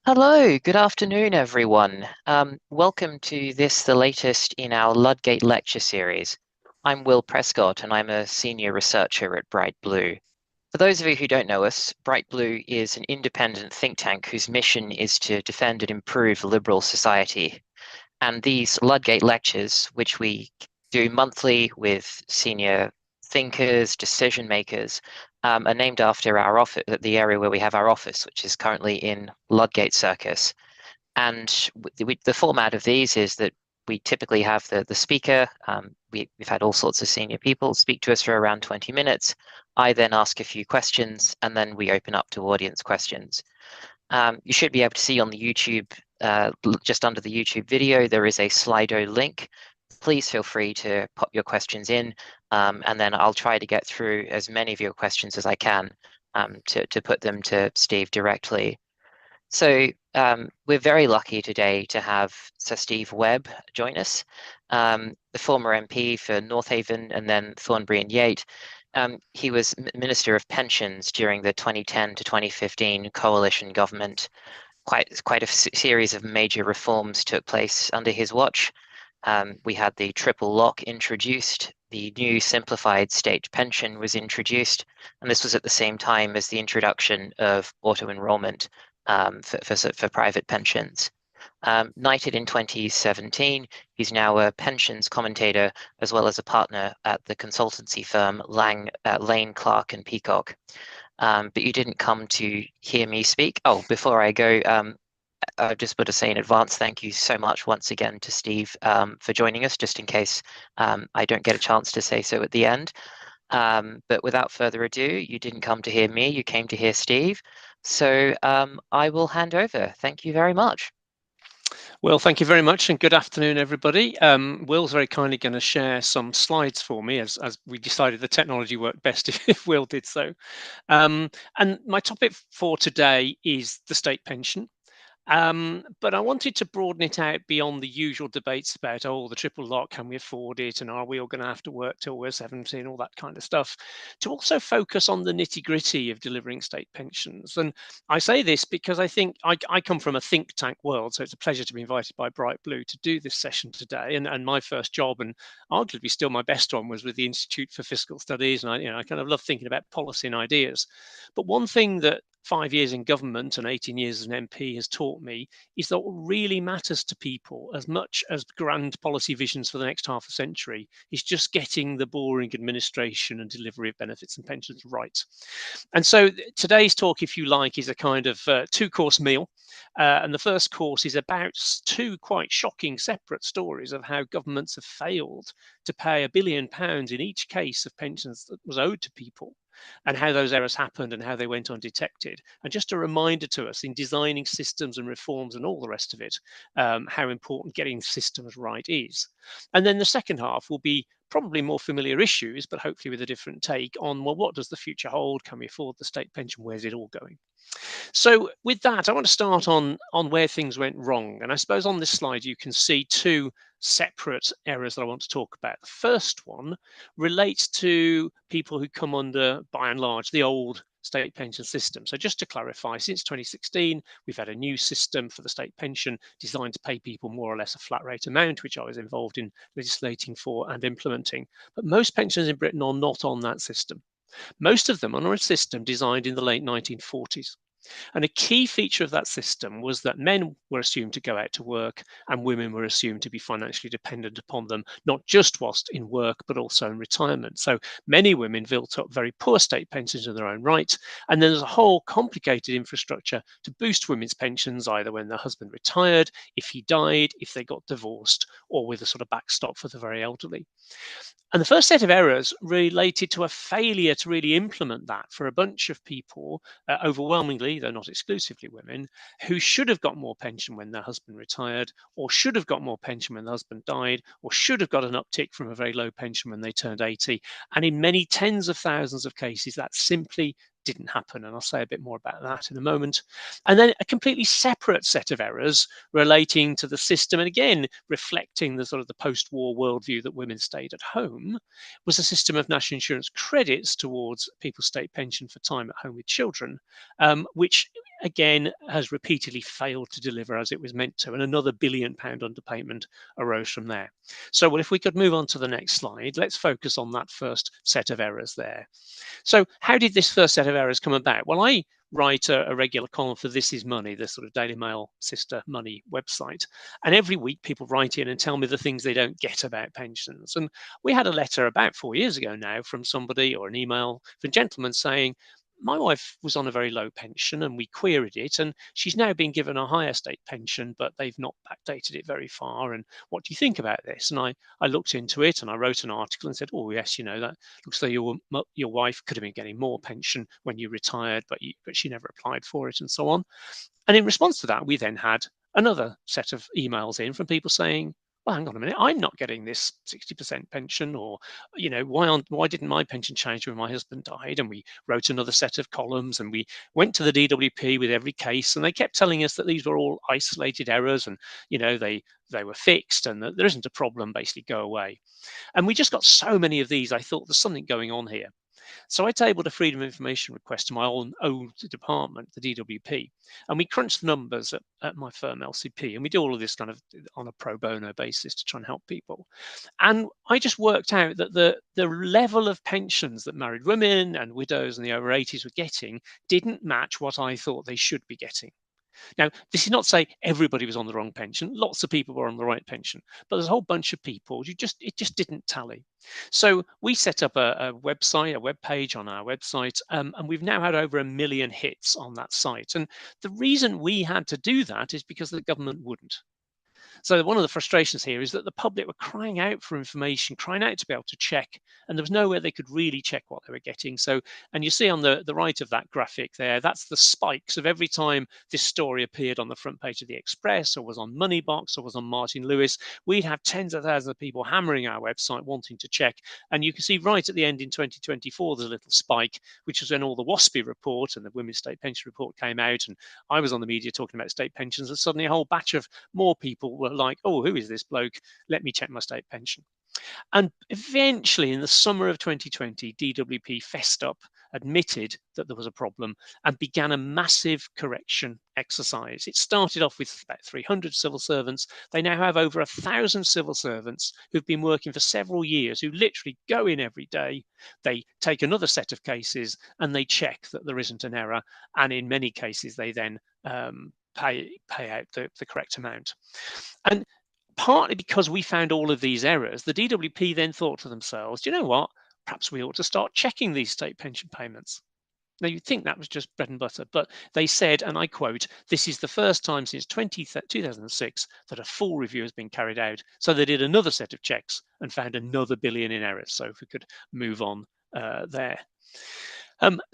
Hello, good afternoon, everyone. Welcome to the latest in our Ludgate Lecture series. I'm Will Prescott, and I'm a senior researcher at Bright Blue. For those of you who don't know us, Bright Blue is an independent think tank whose mission is to defend and improve liberal society. And these Ludgate Lectures, which we do monthly with senior thinkers, decision makers, are named after our office, the area where we have our office, which is currently in Ludgate Circus. And the format of these is that we typically have the speaker. We've had all sorts of senior people speak to us for around 20 minutes. I then ask a few questions, and then we open up to audience questions. You should be able to see on the YouTube, just under the YouTube video, there is a Slido link. Please feel free to pop your questions in, and then I'll try to get through as many of your questions as I can to put them to Steve directly. So we're very lucky today to have Sir Steve Webb join us, the former MP for North Haven and then Thornbury and Yate. He was Minister of Pensions during the 2010 to 2015 coalition government. Quite a series of major reforms took place under his watch. We had the triple lock introduced, the new simplified state pension was introduced, and this was at the same time as the introduction of auto-enrolment for private pensions. Knighted in 2017, he's now a pensions commentator as well as a partner at the consultancy firm Lane, Clark and Peacock. But you didn't come to hear me speak. Oh, before I go, I just want to say in advance, thank you so much once again to Steve for joining us, just in case I don't get a chance to say so at the end. But without further ado, you didn't come to hear me, you came to hear Steve. So I will hand over. Thank you very much. Well, thank you very much and good afternoon, everybody. Will's very kindly going to share some slides for me as we decided the technology worked best if Will did so. And my topic for today is the state pension. But I wanted to broaden it out beyond the usual debates about, oh, the triple lock, can we afford it? And are we all going to have to work till we're 70, all that kind of stuff, to also focus on the nitty gritty of delivering state pensions. And I say this because I think I come from a think tank world, so it's a pleasure to be invited by Bright Blue to do this session today. And my first job, and arguably still my best one, was with the Institute for Fiscal Studies. And I kind of love thinking about policy and ideas. But one thing that 5 years in government and 18 years as an MP has taught me is that what really matters to people as much as grand policy visions for the next half a century is just getting the boring administration and delivery of benefits and pensions right. And so today's talk, if you like, is a kind of two-course meal. And the first course is about two quite shocking separate stories of how governments have failed to pay £1 billion in each case of pensions that was owed to people, and how those errors happened and how they went undetected. And just a reminder to us in designing systems and reforms and all the rest of it, how important getting systems right is. And then the second half will be probably more familiar issues, but hopefully with a different take on, well, what does the future hold? Can we afford the state pension? Where's it all going? So with that, I want to start on where things went wrong. And I suppose on this slide, you can see two separate areas that I want to talk about. The first one relates to people who come under, by and large, the old state pension system. So just to clarify, since 2016, we've had a new system for the state pension designed to pay people more or less a flat rate amount, which I was involved in legislating for and implementing. But most pensions in Britain are not on that system. Most of them are on a system designed in the late 1940s. And a key feature of that system was that men were assumed to go out to work and women were assumed to be financially dependent upon them, not just whilst in work, but also in retirement. So many women built up very poor state pensions in their own right. And then there's a whole complicated infrastructure to boost women's pensions, either when their husband retired, if he died, if they got divorced, or with a sort of backstop for the very elderly. And the first set of errors related to a failure to really implement that for a bunch of people, overwhelmingly, though not exclusively women, who should have got more pension when their husband retired, or should have got more pension when the husband died, or should have got an uptick from a very low pension when they turned 80. And in many tens of thousands of cases, that simply didn't happen. And I'll say a bit more about that in a moment. And then a completely separate set of errors relating to the system, and again, reflecting the sort of the post-war worldview that women stayed at home, was a system of national insurance credits towards people's state pension for time at home with children, which again has repeatedly failed to deliver as it was meant to, and another £1 billion underpayment arose from there. So, well, if we could move on to the next slide, let's focus on that first set of errors there. So how did this first set of errors come about? Well, I write a regular column for This Is Money, the sort of Daily Mail sister money website. And every week people write in and tell me the things they don't get about pensions. And we had a letter about 4 years ago now from somebody, or an email from a gentleman saying, my wife was on a very low pension and we queried it, and she's now been given a higher state pension, but they've not backdated it very far. And what do you think about this? And I looked into it and I wrote an article and said, oh, yes, that looks like your wife could have been getting more pension when you retired, but she never applied for it, and so on. And in response to that, we then had another set of emails in from people saying, well, hang on a minute, I'm not getting this 60% pension, or, why didn't my pension change when my husband died? And we wrote another set of columns and we went to the DWP with every case, and they kept telling us that these were all isolated errors, and, they were fixed, and that there isn't a problem, basically go away. And we just got so many of these, I thought there's something going on here. So I tabled a Freedom of Information request to my own old department, the DWP, and we crunched the numbers at my firm, LCP, and we do all of this kind of on a pro bono basis to try and help people. And I just worked out that the level of pensions that married women and widows and the over 80s were getting didn't match what I thought they should be getting. Now, this is not to say everybody was on the wrong pension. Lots of people were on the right pension, but there's a whole bunch of people it just didn't tally. So we set up a website, a web page on our website, and we've now had over 1 million hits on that site. And the reason we had to do that is because the government wouldn't. So one of the frustrations here is that the public were crying out for information, crying out to be able to check, and there was nowhere they could really check what they were getting. So, and you see on the right of that graphic there, that's the spikes of every time this story appeared on the front page of the Express, or was on Moneybox, or was on Martin Lewis. We'd have tens of thousands of people hammering our website wanting to check. And you can see right at the end in 2024, there's a little spike, which was when all the Wasby report and the Women's State Pension Report came out. And I was on the media talking about state pensions, and suddenly a whole batch of more people were like, oh, who is this bloke? Let me check my state pension. And eventually, in the summer of 2020, DWP fessed up, admitted that there was a problem, and began a massive correction exercise. It started off with about 300 civil servants. They now have over 1,000 civil servants who've been working for several years, who literally go in every day. They take another set of cases and they check that there isn't an error. And in many cases, they then pay out the correct amount. And partly because we found all of these errors, the DWP then thought to themselves, do you know what? Perhaps we ought to start checking these state pension payments. Now, you'd think that was just bread and butter, but they said, and I quote, this is the first time since 2006 that a full review has been carried out. So they did another set of checks and found another billion in errors. So if we could move on there.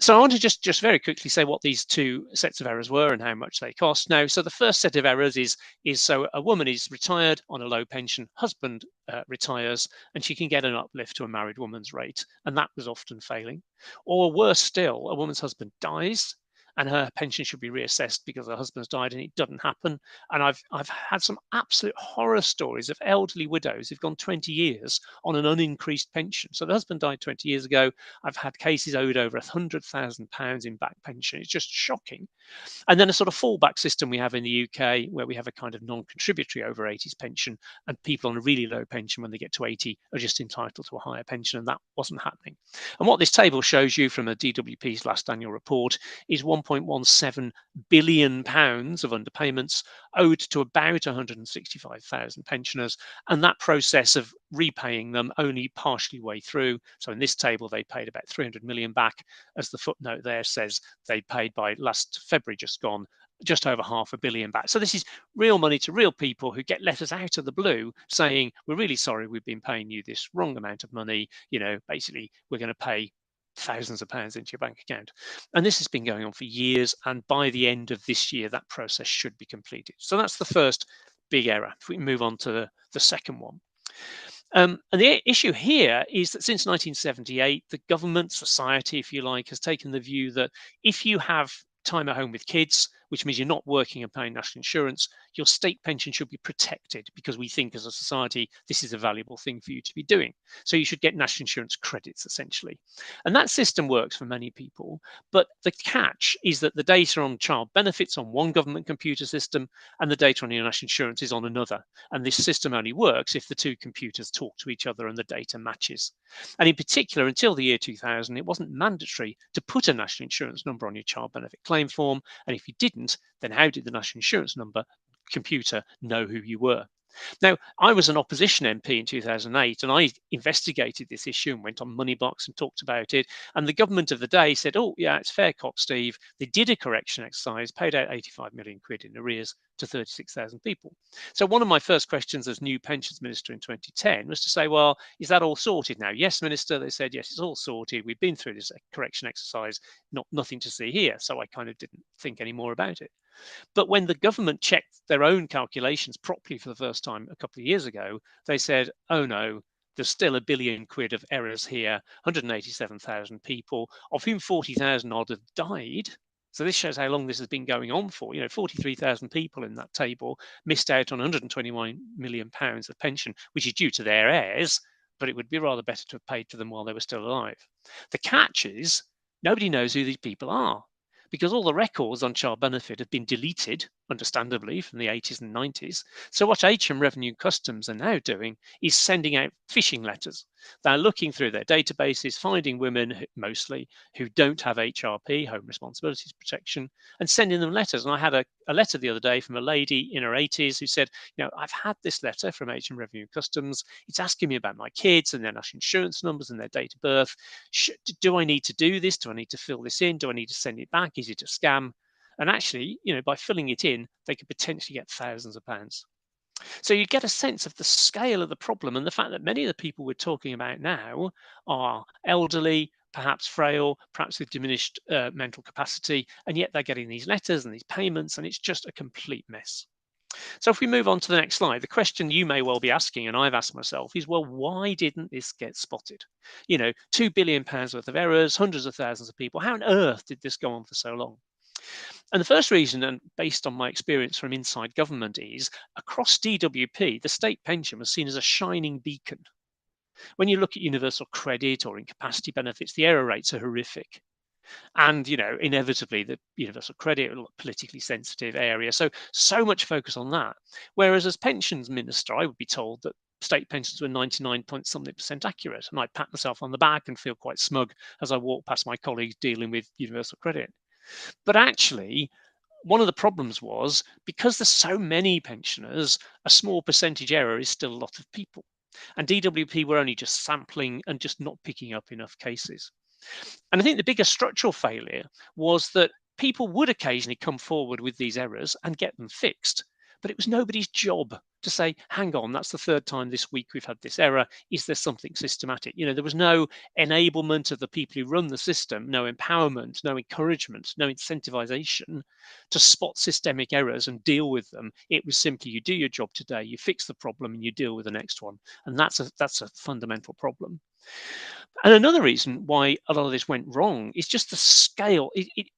So I want to just very quickly say what these two sets of errors were and how much they cost. Now, so the first set of errors is so a woman is retired on a low pension, husband retires, and she can get an uplift to a married woman's rate, and that was often failing. Or worse still, a woman's husband dies, and her pension should be reassessed because her husband's died, and it doesn't happen. And I've had some absolute horror stories of elderly widows who've gone 20 years on an unincreased pension. So the husband died 20 years ago. I've had cases owed over £100,000 in back pension. It's just shocking. And then a sort of fallback system we have in the UK, where we have a kind of non-contributory over 80s pension, and people on a really low pension when they get to 80 are just entitled to a higher pension, and that wasn't happening. And what this table shows you from the DWP's last annual report is £1.17 billion of underpayments owed to about 165,000 pensioners, and that process of repaying them only partially way through. So in this table, they paid about 300 million back. As the footnote there says, they paid by last February just gone just over £500 million back. So this is real money to real people who get letters out of the blue saying, we're really sorry, we've been paying you this wrong amount of money. Basically, we're going to pay thousands of pounds into your bank account. And this has been going on for years. And by the end of this year, that process should be completed. So that's the first big error. If we move on to the second one. And the issue here is that since 1978, the government, society, if you like, has taken the view that if you have time at home with kids, which means you're not working and paying national insurance, your state pension should be protected because we think as a society this is a valuable thing for you to be doing. So you should get national insurance credits essentially. And that system works for many people. But the catch is that the data on child benefits on one government computer system and the data on your national insurance is on another. And this system only works if the two computers talk to each other and the data matches. And in particular, until the year 2000, it wasn't mandatory to put a national insurance number on your child benefit claim form. And if you didn't, then how did the national insurance number computer know who you were? Now, I was an opposition MP in 2008 and I investigated this issue and went on Moneybox and talked about it. And the government of the day said, oh, yeah, it's fair cop, Steve. They did a correction exercise, paid out 85 million quid in arrears to 36,000 people. So one of my first questions as new pensions minister in 2010 was to say, well, is that all sorted now? Yes, minister. They said, yes, it's all sorted. We've been through this correction exercise, nothing to see here. So I kind of didn't think any more about it. But when the government checked their own calculations properly for the first time a couple of years ago, they said, oh no, there's still £1 billion of errors here, 187,000 people, of whom 40,000 odd have died. So this shows how long this has been going on for. 43,000 people in that table missed out on £121 million of pension, which is due to their heirs, but it would be rather better to have paid to them while they were still alive. The catch is nobody knows who these people are, because all the records on child benefit have been deleted, understandably, from the 80s and 90s. So what HM Revenue Customs are now doing is sending out phishing letters. They're looking through their databases, finding women mostly who don't have HRP, Home Responsibilities Protection, and sending them letters. And I had a letter the other day from a lady in her 80s who said, I've had this letter from HM Revenue Customs. It's asking me about my kids and their national insurance numbers and their date of birth. Do I need to do this? Do I need to fill this in? Do I need to send it back? Is it a scam? And actually, by filling it in, they could potentially get thousands of pounds. So you get a sense of the scale of the problem and the fact that many of the people we're talking about now are elderly, perhaps frail, perhaps with diminished mental capacity, and yet they're getting these letters and these payments, and it's just a complete mess. So if we move on to the next slide, the question you may well be asking, and I've asked myself, is, well, why didn't this get spotted? £2 billion worth of errors, hundreds of thousands of people. How on earth did this go on for so long? And the first reason, and based on my experience from inside government, is across DWP, the state pension was seen as a shining beacon. When you look at universal credit or incapacity benefits, the error rates are horrific. And, inevitably, the universal credit, a politically sensitive area. So much focus on that. Whereas as pensions minister, I would be told that state pensions were 99% accurate. And I'd pat myself on the back and feel quite smug as I walk past my colleagues dealing with universal credit. But actually, one of the problems was because there's so many pensioners, a small percentage error is still a lot of people. And DWP were only just sampling and just not picking up enough cases. And I think the biggest structural failure was that people would occasionally come forward with these errors and get them fixed. But it was nobody's job to say, hang on, that's the third time this week we've had this error. Is there something systematic? There was no enablement of the people who run the system, no empowerment, no encouragement, no incentivization to spot systemic errors and deal with them. It was simply you do your job today, you fix the problem and you deal with the next one. And that's a fundamental problem. And another reason why a lot of this went wrong is just the scale.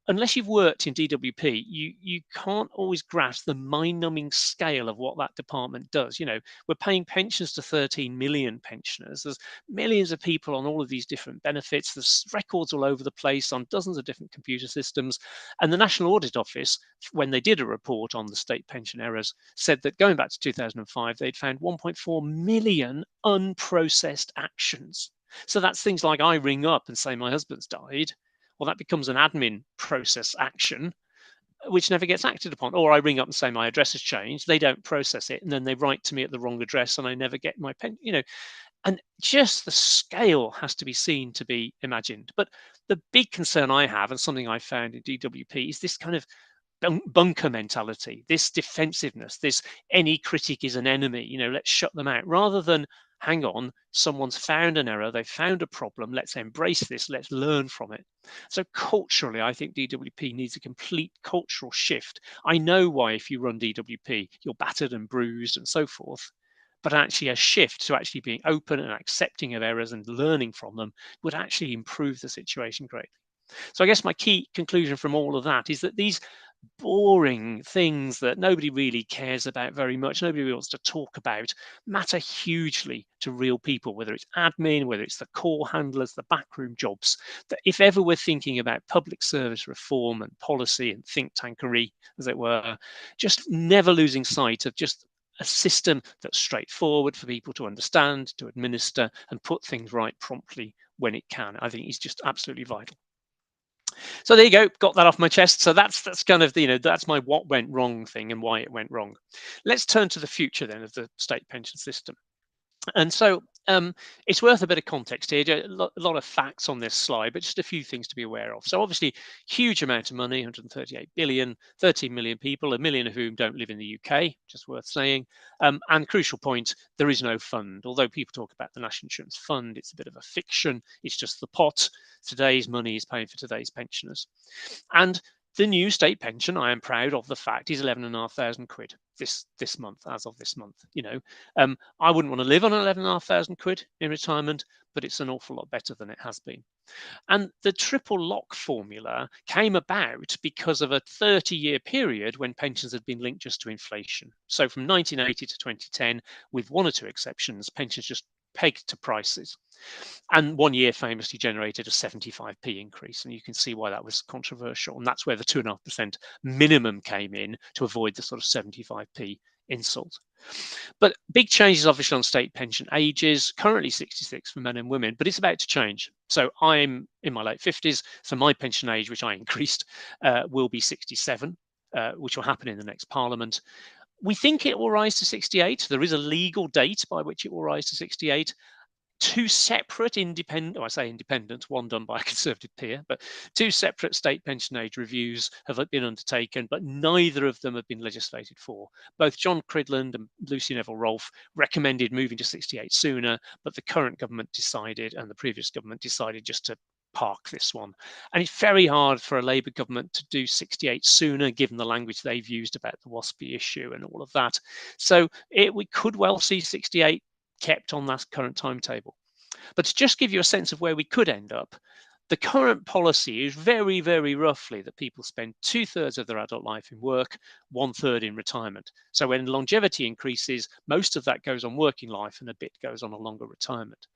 Unless you've worked in DWP, you can't always grasp the mind-numbing scale of what that department does. We're paying pensions to 13 million pensioners. There's millions of people on all of these different benefits. There's records all over the place on dozens of different computer systems. And the National Audit Office, when they did a report on the state pension errors, said that going back to 2005, they'd found 1.4 million unprocessed actions. So that's things like I ring up and say my husband's died. Well, that becomes an admin process action, which never gets acted upon. Or I ring up and say my address has changed. They don't process it. And then they write to me at the wrong address and I never get my pen, and just the scale has to be seen to be imagined. But the big concern I have, and something I found in DWP, is this kind of bunker mentality, this defensiveness, this any critic is an enemy, let's shut them out, rather than hang on, someone's found an error, they've found a problem, let's embrace this, let's learn from it. So culturally, I think DWP needs a complete cultural shift. I know why if you run DWP, you're battered and bruised and so forth, but actually a shift to actually being open and accepting of errors and learning from them would actually improve the situation greatly. So I guess my key conclusion from all of that is that these boring things that nobody really cares about very much, nobody really wants to talk about, matter hugely to real people, whether it's admin, whether it's the call handlers, the backroom jobs. That if ever we're thinking about public service reform and policy and think tankery, as it were, just never losing sight of just a system that's straightforward for people to understand, to administer, and put things right promptly when it can, I think is just absolutely vital. So there you go, got that off my chest. So that's kind of the, that's my what went wrong thing and why it went wrong. Let's turn to the future then of the state pension system. And so it's worth a bit of context here. A lot of facts on this slide, but just a few things to be aware of. So obviously, huge amount of money, 138 billion, 13 million people, a million of whom don't live in the UK, just worth saying. And crucial point, there is no fund. Although people talk about the National Insurance Fund, it's a bit of a fiction. It's just the pot. Today's money is paying for today's pensioners. And the new state pension, I am proud of the fact, is 11,500 quid this month, as of this month. I wouldn't want to live on 11,500 quid in retirement, but it's an awful lot better than it has been. And the triple lock formula came about because of a 30-year period when pensions had been linked just to inflation. So from 1980 to 2010, with one or two exceptions, pensions just pegged to prices. And 1 year famously generated a 75p increase. And you can see why that was controversial. And that's where the 2.5% minimum came in to avoid the sort of 75p insult. But big changes obviously on state pension ages, currently 66 for men and women, but it's about to change. So I'm in my late 50s, so my pension age, which I increased, will be 67, which will happen in the next parliament. We think it will rise to 68. There is a legal date by which it will rise to 68. Two separate independent, I say independent, one done by a Conservative peer, but two separate state pension age reviews have been undertaken, but neither of them have been legislated for. Both John Cridland and Lucy Neville-Rolfe recommended moving to 68 sooner, but the current government decided, and the previous government decided, just to park this one. And it's very hard for a Labour government to do 68 sooner, given the language they've used about the Wasby issue and all of that. So we could well see 68 kept on that current timetable. But to just give you a sense of where we could end up, the current policy is very, very roughly that people spend 2/3 of their adult life in work, 1/3 in retirement. So when longevity increases, most of that goes on working life and a bit goes on a longer retirement.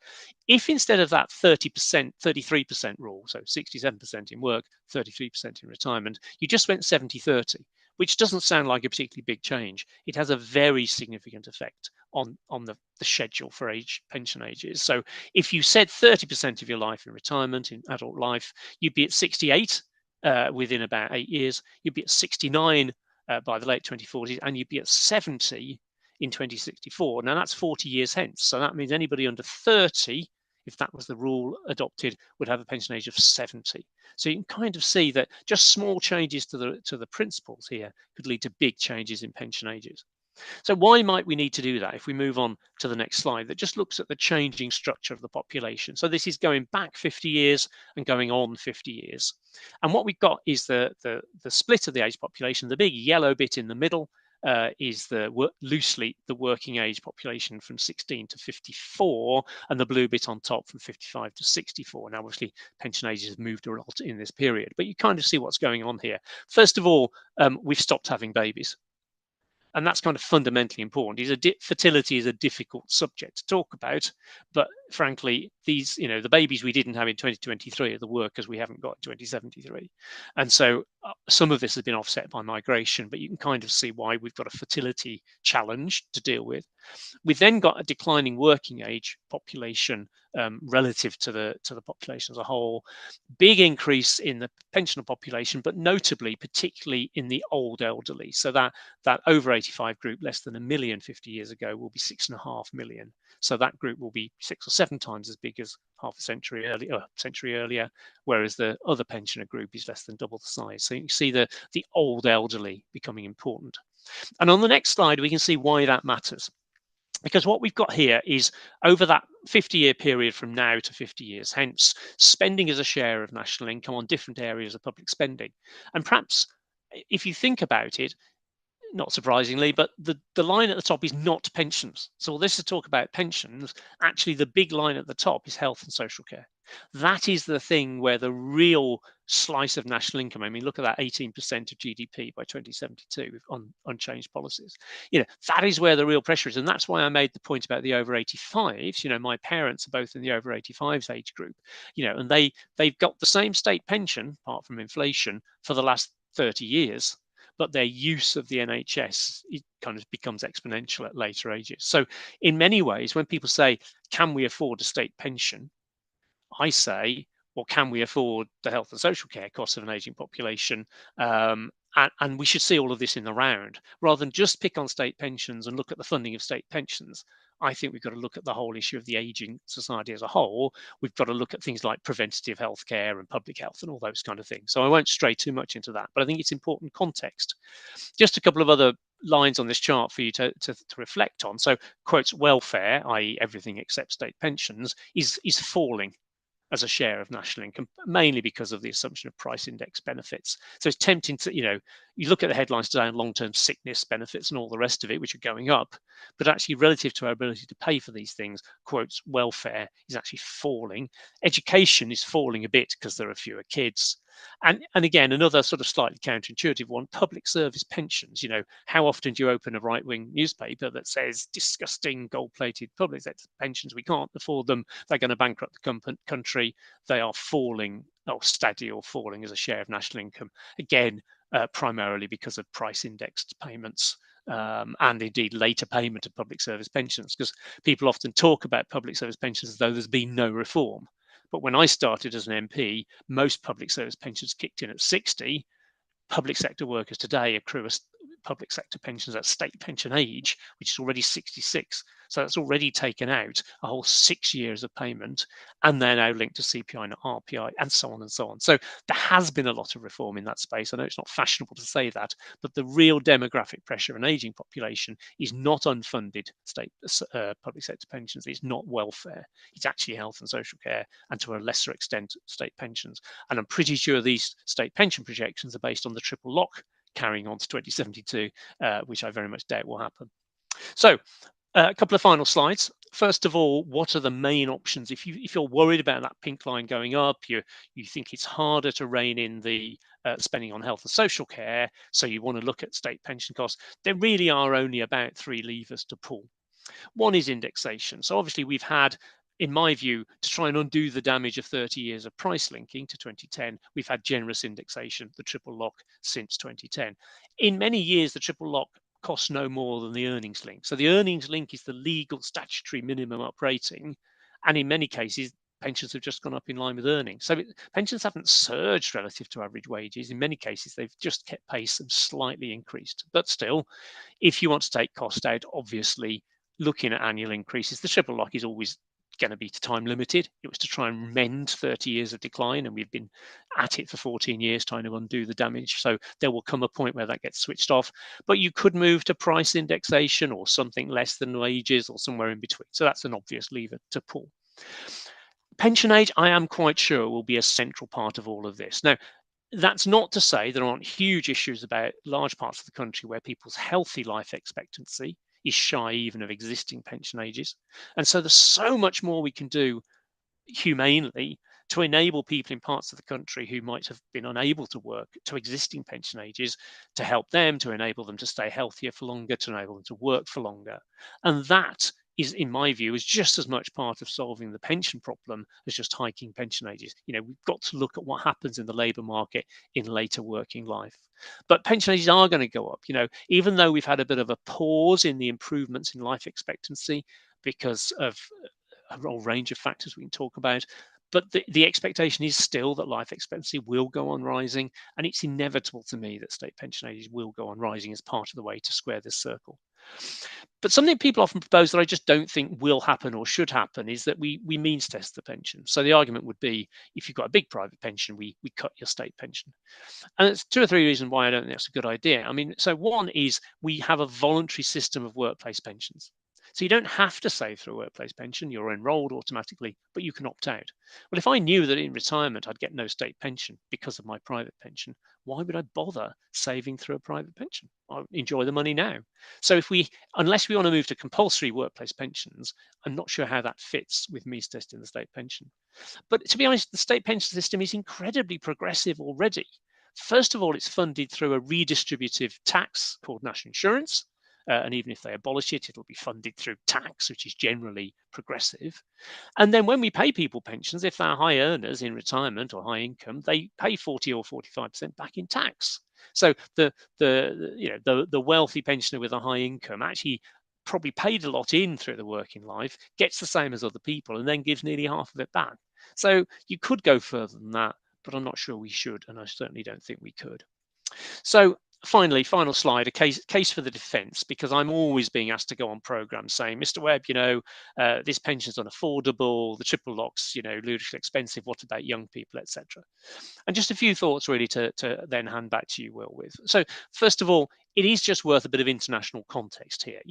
If instead of that 30%, 33% rule, so 67% in work, 33% in retirement, you just went 70/30, which doesn't sound like a particularly big change, it has a very significant effect on the schedule for pension ages. So if you said 30% of your life in retirement, in adult life, you'd be at 68 within about 8 years, you'd be at 69 by the late 2040s, and you'd be at 70 in 2064. Now that's 40 years hence. So that means anybody under 30, if that was the rule adopted, would have a pension age of 70. So you can kind of see that just small changes to the principles here could lead to big changes in pension ages. So why might we need to do that if we move on to the next slide that just looks at the changing structure of the population? So this is going back 50 years and going on 50 years. And what we've got is the split of the age population. The big yellow bit in the middle is loosely the working age population from 16 to 54, and the blue bit on top from 55 to 64. Now, obviously, pension ages have moved a lot in this period, but you kind of see what's going on here. First of all, we've stopped having babies. And that's kind of fundamentally important. Fertility is a difficult subject to talk about, but frankly, the babies we didn't have in 2023 are the workers we haven't got in 2073. And so some of this has been offset by migration, but you can kind of see why we've got a fertility challenge to deal with. We've then got a declining working age population relative to the population as a whole. Big increase in the pensioner population, but notably, particularly in the old elderly. So that over 85 group, less than 1 million 50 years ago, will be 6.5 million. So that group will be 6 or 7 times as big as half a century earlier, whereas the other pensioner group is less than double the size. So you can see the old elderly becoming important. And on the next slide, we can see why that matters. Because what we've got here is over that 50-year period from now to 50 years hence, spending as a share of national income on different areas of public spending. And perhaps if you think about it, not surprisingly, but the line at the top is not pensions. So all this is talk about pensions. Actually, the big line at the top is health and social care. That is the thing where the real slice of national income, I mean, look at that 18% of GDP by 2072 with unchanged policies. That is where the real pressure is. And that's why I made the point about the over 85s. My parents are both in the over 85s age group, and they've got the same state pension, apart from inflation, for the last 30 years. But their use of the NHS, it kind of becomes exponential at later ages. So in many ways, when people say, can we afford a state pension? I say, well, can we afford the health and social care costs of an aging population? And we should see all of this in the round rather than just pick on state pensions and look at the funding of state pensions. I think we've got to look at the whole issue of the aging society as a whole. We've got to look at things like preventative health care and public health and all those kind of things. So I won't stray too much into that, but I think it's important context. Just a couple of other lines on this chart for you to reflect on. So quotes welfare, i.e. everything except state pensions, is falling as a share of national income, mainly because of the assumption of price index benefits. So it's tempting to, you look at the headlines today on long-term sickness benefits and all the rest of it, which are going up, but actually relative to our ability to pay for these things, quotes, welfare is actually falling. Education is falling a bit because there are fewer kids. And again, another sort of slightly counterintuitive one, public service pensions. How often do you open a right-wing newspaper that says disgusting gold-plated public sector pensions? We can't afford them. They're going to bankrupt the country. They are falling, or steady or falling as a share of national income. Again, primarily because of price indexed payments. And indeed later payment of public service pensions, because people often talk about public service pensions as though there's been no reform. But when I started as an MP, most public service pensions kicked in at 60. Public sector workers today accrue public sector pensions at state pension age, which is already 66. So that's already taken out a whole 6 years of payment, and they're now linked to CPI and RPI, and so on and so on. So there has been a lot of reform in that space. I know it's not fashionable to say that, but the real demographic pressure of an aging population is not unfunded state public sector pensions. It's not welfare. It's actually health and social care, and to a lesser extent, state pensions. And I'm pretty sure these state pension projections are based on the triple lock carrying on to 2072, which I very much doubt will happen. So a couple of final slides. First of all, what are the main options? If you're worried about that pink line going up, you think it's harder to rein in the spending on health and social care, so you want to look at state pension costs, there really are only about 3 levers to pull. One is indexation. So obviously we've had, in my view, to try and undo the damage of 30 years of price linking to 2010, we've had generous indexation, the triple lock, since 2010. In many years, the triple lock costs no more than the earnings link. So the earnings link is the legal statutory minimum uprating. And in many cases, pensions have just gone up in line with earnings. So pensions haven't surged relative to average wages. In many cases, they've just kept pace and slightly increased. But still, if you want to take cost out, obviously, looking at annual increases, the triple lock is always going to be time limited. It was to try and mend 30 years of decline, and we've been at it for 14 years trying to undo the damage. So there will come a point where that gets switched off. But you could move to price indexation or something less than wages or somewhere in between. So that's an obvious lever to pull. Pension age, I am quite sure, will be a central part of all of this. Now, that's not to say there aren't huge issues about large parts of the country where people's healthy life expectancy is shy even of existing pension ages. And so there's so much more we can do humanely to enable people in parts of the country who might have been unable to work to existing pension ages, to help them, to enable them to stay healthier for longer, to enable them to work for longer. And that is, in my view, is just as much part of solving the pension problem as just hiking pension ages. We've got to look at what happens in the labour market in later working life. But pension ages are going to go up. Even though we've had a bit of a pause in the improvements in life expectancy because of a whole range of factors we can talk about, but the expectation is still that life expectancy will go on rising, and it's inevitable to me that state pension ages will go on rising as part of the way to square this circle. But something people often propose that I just don't think will happen or should happen is that we means test the pension. So the argument would be, if you've got a big private pension, we cut your state pension. And there's 2 or 3 reasons why I don't think that's a good idea. I mean, so one is we have a voluntary system of workplace pensions. So you don't have to save through a workplace pension. You're enrolled automatically, but you can opt out. Well, if I knew that in retirement I'd get no state pension because of my private pension, why would I bother saving through a private pension? I'll enjoy the money now. So unless we want to move to compulsory workplace pensions, I'm not sure how that fits with me testing the state pension. But to be honest, the state pension system is incredibly progressive already. First of all, it's funded through a redistributive tax called national insurance. And even if they abolish it, it'll be funded through tax, which is generally progressive. And then when we pay people pensions, if they're high earners in retirement or high income, they pay 40 or 45% back in tax. So the wealthy pensioner with a high income actually probably paid a lot in through the working life, gets the same as other people, and then gives nearly half of it back. So you could go further than that, but I'm not sure we should, and I certainly don't think we could. So finally, final slide, a case for the defence, because I'm always being asked to go on programmes saying, Mr. Webb, this pension's unaffordable, the triple locks, ludicrously expensive, what about young people, etc. And just a few thoughts really to then hand back to you, Will, with. So first of all, it is just worth a bit of international context here.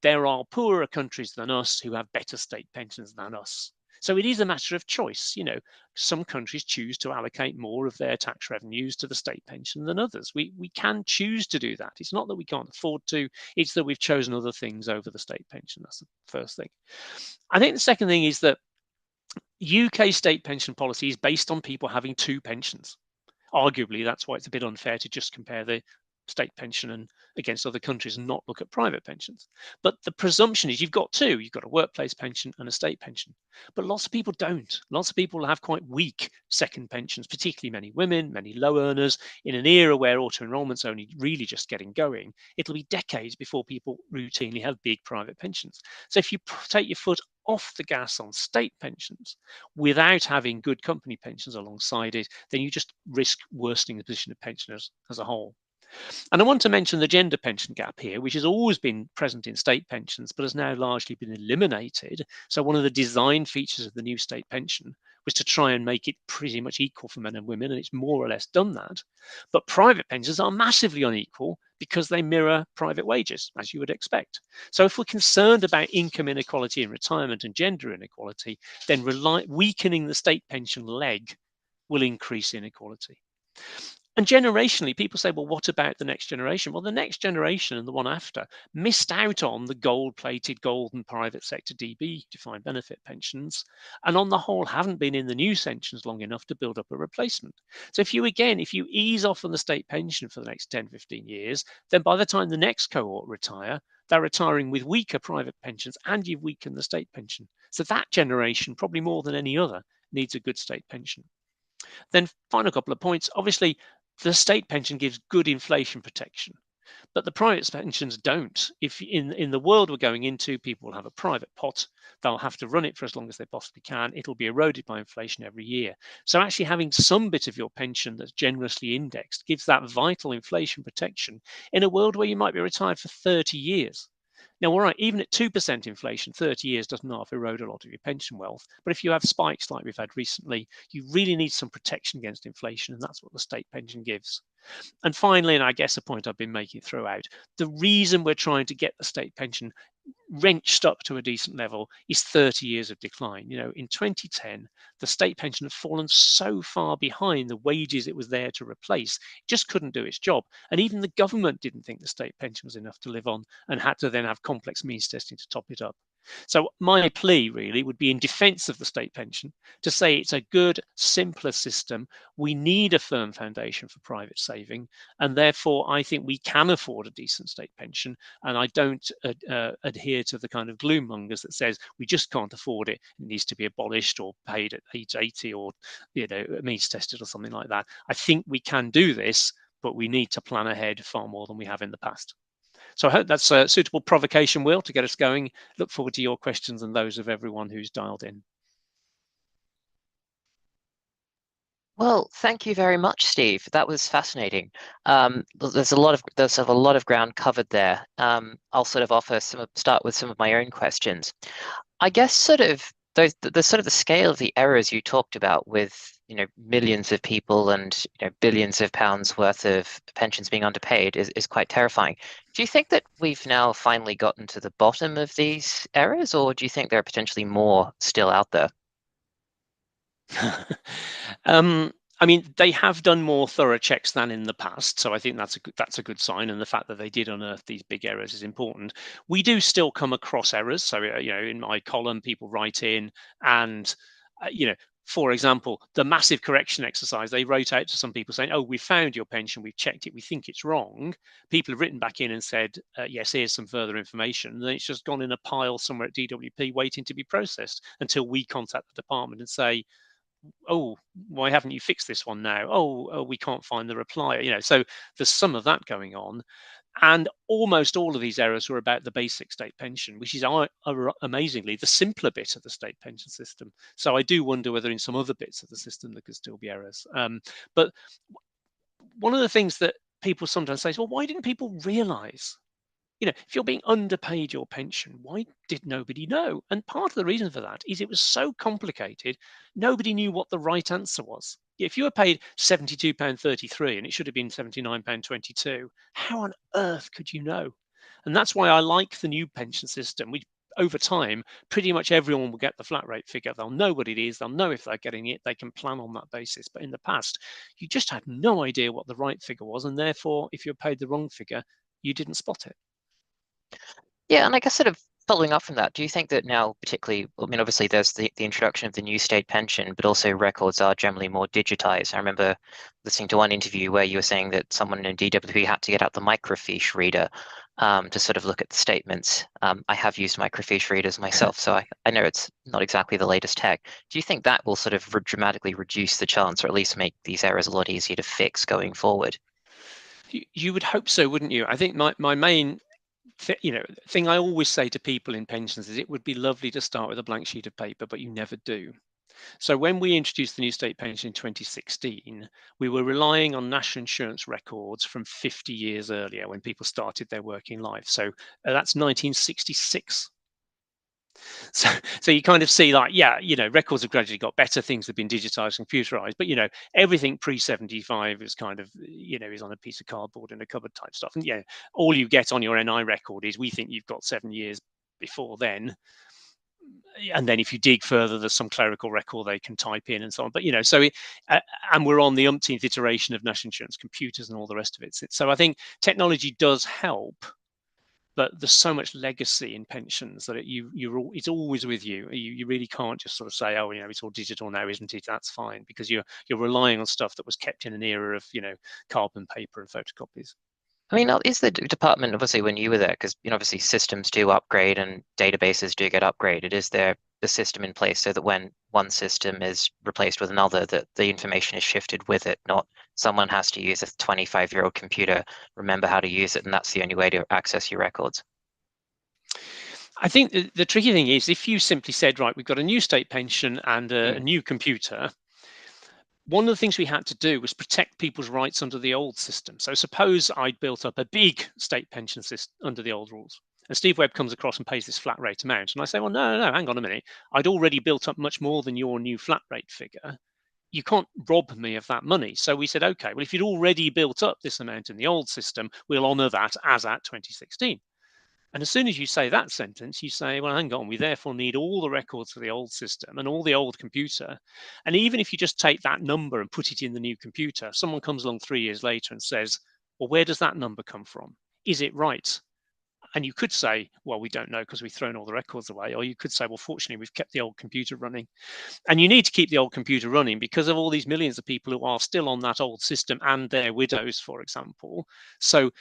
There are poorer countries than us who have better state pensions than us. So it is a matter of choice. Some countries choose to allocate more of their tax revenues to the state pension than others. We can choose to do that. It's not that we can't afford to, it's that we've chosen other things over the state pension. That's the first thing. I think the second thing is that UK state pension policy is based on people having two pensions. Arguably, that's why it's a bit unfair to just compare the state pension and against other countries and not look at private pensions. But the presumption is you've got two. You've got a workplace pension and a state pension. But lots of people don't. Lots of people have quite weak second pensions, particularly many women, many low earners. In an era where auto enrolment's only really just getting going, it'll be decades before people routinely have big private pensions. So if you take your foot off the gas on state pensions without having good company pensions alongside it, then you just risk worsening the position of pensioners as a whole. And I want to mention the gender pension gap here, which has always been present in state pensions, but has now largely been eliminated. So one of the design features of the new state pension was to try and make it pretty much equal for men and women, and it's more or less done that. But private pensions are massively unequal because they mirror private wages, as you would expect. So if we're concerned about income inequality in retirement and gender inequality, then weakening the state pension leg will increase inequality. And generationally, people say, well, what about the next generation? Well, the next generation and the one after missed out on the gold-plated golden private sector DB, defined benefit pensions, and on the whole haven't been in the new pensions long enough to build up a replacement. So if you ease off on the state pension for the next 10, 15 years, then by the time the next cohort retire, they're retiring with weaker private pensions and you've weakened the state pension. So that generation, probably more than any other, needs a good state pension. Then final couple of points. Obviously, the state pension gives good inflation protection, but the private pensions don't. If in the world we're going into, people will have a private pot, they'll have to run it for as long as they possibly can. It'll be eroded by inflation every year. So actually having some bit of your pension that's generously indexed gives that vital inflation protection in a world where you might be retired for 30 years. Now, all right, even at 2% inflation, 30 years doesn't half erode a lot of your pension wealth. But if you have spikes like we've had recently, you really need some protection against inflation, and that's what the state pension gives. And finally, and I guess a point I've been making throughout, the reason we're trying to get the state pension wrenched up to a decent level is 30 years of decline. In 2010, the state pension had fallen so far behind the wages it was there to replace, it just couldn't do its job. And even the government didn't think the state pension was enough to live on and had to then have complex means testing to top it up. So my plea really would be in defense of the state pension to say it's a good, simpler system. We need a firm foundation for private saving, and therefore I think we can afford a decent state pension. And I don't adhere to the kind of gloom mongers that says we just can't afford it. It needs to be abolished or paid at age 80 or means tested or something like that. I think we can do this, but we need to plan ahead far more than we have in the past. So I hope that's a suitable provocation, Will, to get us going. Look forward to your questions and those of everyone who's dialed in. Well, thank you very much, Steve. That was fascinating. There's a lot of ground covered there. I'll sort of start with some of my own questions. I guess sort of the sort of the scale of the errors you talked about with, millions of people and, billions of pounds worth of pensions being underpaid is quite terrifying. Do you think that we've now finally gotten to the bottom of these errors, or do you think there are potentially more still out there? um, I mean, they have done more thorough checks than in the past, so I think that's a good sign. And the fact that they did unearth these big errors is important. We do still come across errors. So in my column, people write in, and uh, you know, for example, the massive correction exercise, they wrote out to some people saying, "Oh, we found your pension, we've checked it, we think it's wrong." People have written back in and said, "Yes, here's some further information." And then it's just gone in a pile somewhere at DWP waiting to be processed until we contact the department and say, "Oh, why haven't you fixed this one now? Oh, we can't find the reply." So there's some of that going on. And almost all of these errors were about the basic state pension, which is amazingly the simpler bit of the state pension system. So I do wonder whether in some other bits of the system there could still be errors. But one of the things that people sometimes say is, well, why didn't people realize? If you're being underpaid your pension, why did nobody know? And part of the reason for that is it was so complicated, nobody knew what the right answer was. If you were paid £72.33 and it should have been £79.22, how on earth could you know? And that's why I like the new pension system, which over time, pretty much everyone will get the flat rate figure. They'll know what it is. They'll know if they're getting it. They can plan on that basis. But in the past, you just had no idea what the right figure was. And therefore, if you're paid the wrong figure, you didn't spot it. Yeah, and I guess sort of following up from that, do you think that now, particularly, I mean, obviously there's the introduction of the new state pension, but also records are generally more digitized. I remember listening to one interview where you were saying that someone in DWP had to get out the microfiche reader to sort of look at the statements. I have used microfiche readers myself, so I know it's not exactly the latest tech. Do you think that will sort of dramatically reduce the chance, or at least make these errors a lot easier to fix going forward? You would hope so, wouldn't you? I think my main thing I always say to people in pensions is it would be lovely to start with a blank sheet of paper, but you never do. So when we introduced the new state pension in 2016, we were relying on national insurance records from 50 years earlier when people started their working life. So that's 1966. So you kind of see, like, yeah, records have gradually got better, things have been digitized, computerized, but everything pre 75 is kind of, is on a piece of cardboard in a cupboard type stuff. And all you get on your NI record is, we think you've got 7 years before then. And then if you dig further, there's some clerical record they can type in and so on. But and we're on the umpteenth iteration of national insurance computers and all the rest of it. So I think technology does help, but there's so much legacy in pensions that it's always with you. You really can't just sort of say, oh, it's all digital now, isn't it? That's fine, because you're relying on stuff that was kept in an era of carbon paper and photocopies. I mean, is the department, obviously when you were there, because obviously systems do upgrade and databases do get upgraded, is there the system in place so that when one system is replaced with another, that the information is shifted with it, not someone has to use a 25-year-old computer, remember how to use it, and that's the only way to access your records? I think the tricky thing is, if you simply said, right, we've got a new state pension and a Mm. new computer, one of the things we had to do was protect people's rights under the old system. So suppose I'd built up a big state pension system under the old rules, and Steve Webb comes across and pays this flat rate amount. And I say, well, no, hang on a minute. I'd already built up much more than your new flat rate figure. You can't rob me of that money. So we said, okay, well, if you'd already built up this amount in the old system, we'll honour that as at 2016. And as soon as you say that sentence, you say, well, hang on, we therefore need all the records for the old system and all the old computer. And even if you just take that number and put it in the new computer, someone comes along 3 years later and says, well, where does that number come from? Is it right? And you could say, well, we don't know because we've thrown all the records away. Or you could say, well, fortunately, we've kept the old computer running. And you need to keep the old computer running because of all these millions of people who are still on that old system and their widows, for example. So,